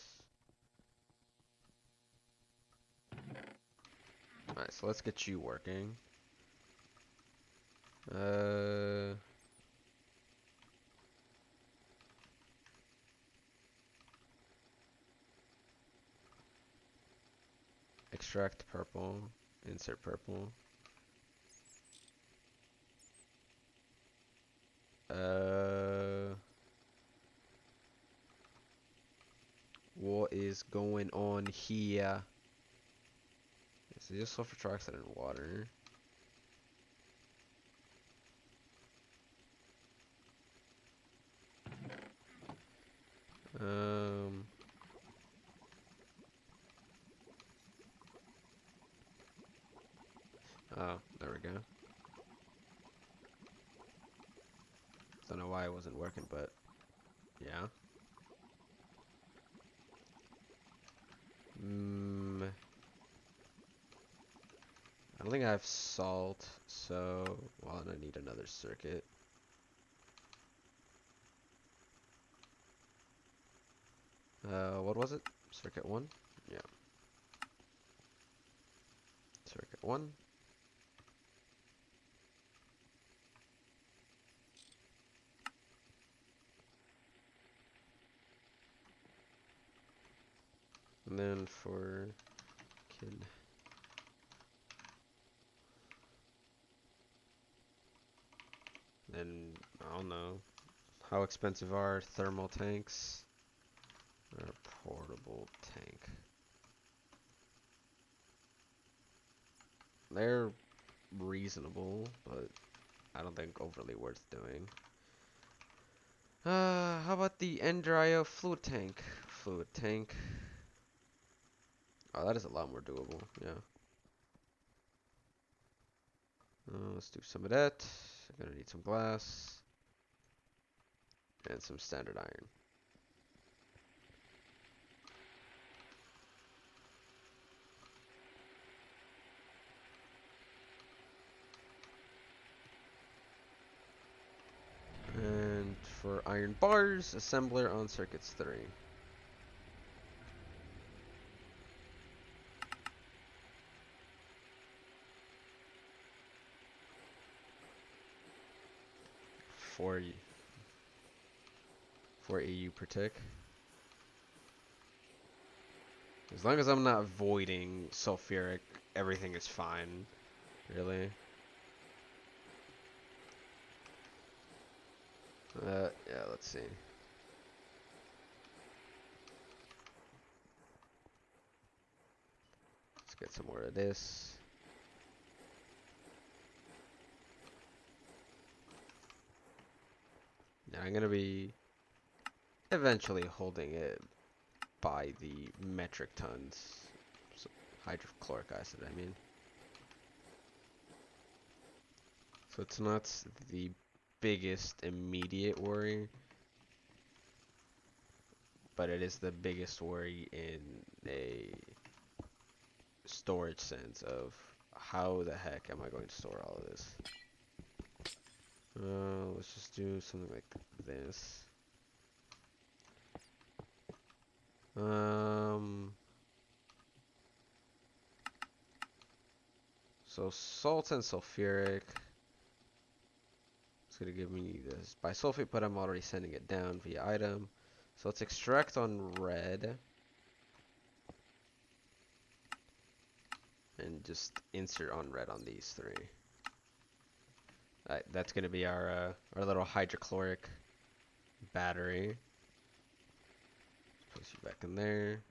Alright, so let's get you working. Extract purple. Insert purple. What is going on here? So just sulfur trioxide and water. Oh, there we go. Don't know why it wasn't working, but yeah. I don't think I have salt, so well, I need another circuit. What was it? Circuit 1? Yeah. Circuit 1. And then for kid. Then, I don't know. How expensive are thermal tanks? Or a portable tank? They're reasonable, but I don't think overly worth doing. How about the Endrio fluid tank? Fluid tank. Oh, that is a lot more doable, yeah. Let's do some of that. I'm gonna need some glass. And some standard iron. And for iron bars, assembler on circuits 3. For 4 EU per tick. As long as I'm not voiding sulfuric, everything is fine. Really. Yeah, let's see. Let's get some more of this. Now I'm gonna be eventually holding it by the metric tons. So hydrochloric acid, I mean. So it's not the biggest immediate worry, but it is the biggest worry in a storage sense of how the heck am I going to store all of this? Let's just do something like this. So salt and sulfuric. It's gonna give me this bisulfate, but I'm already sending it down via item. So let's extract on red. And just insert on red on these 3. That's gonna be our little hydrochloric battery. Place you back in there.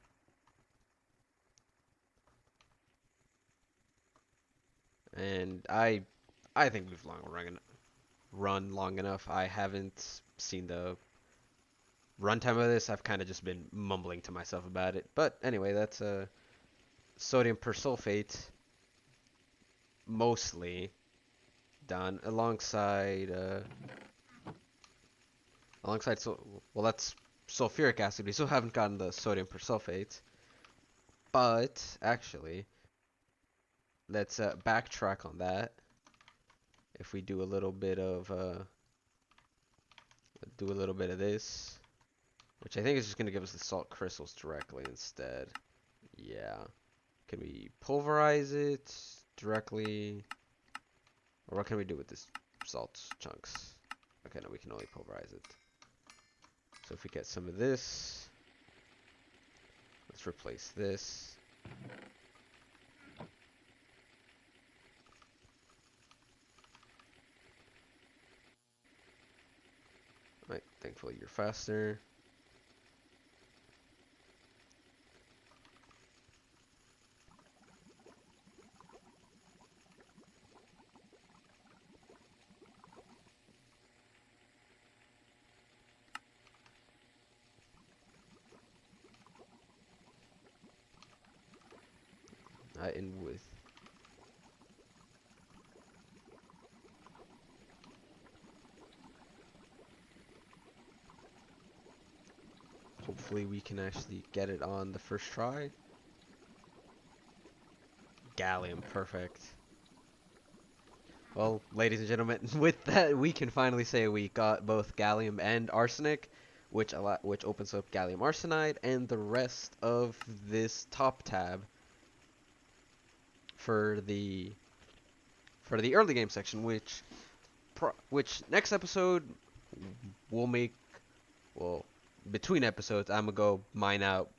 And I think we've run long enough. I haven't seen the runtime of this. I've kind of just been mumbling to myself about it. But anyway, that's sodium persulfate mostly. done alongside so well that's sulfuric acid. We still haven't gotten the sodium persulfate, but actually let's backtrack on that. If we do a little bit of this, which I think is just gonna give us the salt crystals directly instead. Yeah. Can we pulverize it directly? Or what can we do with this salt chunks? Okay, no, we can only pulverize it. So if we get some of this, let's replace this. Right, thankfully you're faster. And with hopefully we can actually get it on the first try. Gallium, perfect. Well, ladies and gentlemen, with that, we can finally say we got both gallium and arsenic, which opens up gallium arsenide and the rest of this top tab for the early game section, which next episode we'll make. Well, between episodes, I'm gonna go mine out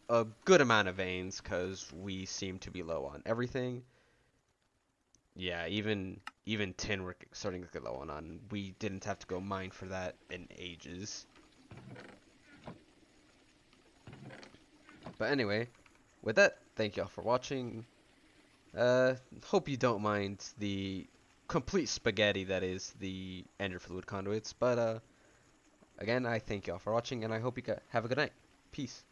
a good amount of veins because we seem to be low on everything. Yeah, even tin we're starting to get low on. We didn't have to go mine for that in ages. But anyway, with that, thank y'all for watching. Hope you don't mind the complete spaghetti that is the ender fluid conduits. But again, I thank y'all for watching, and I hope you have a good night. Peace.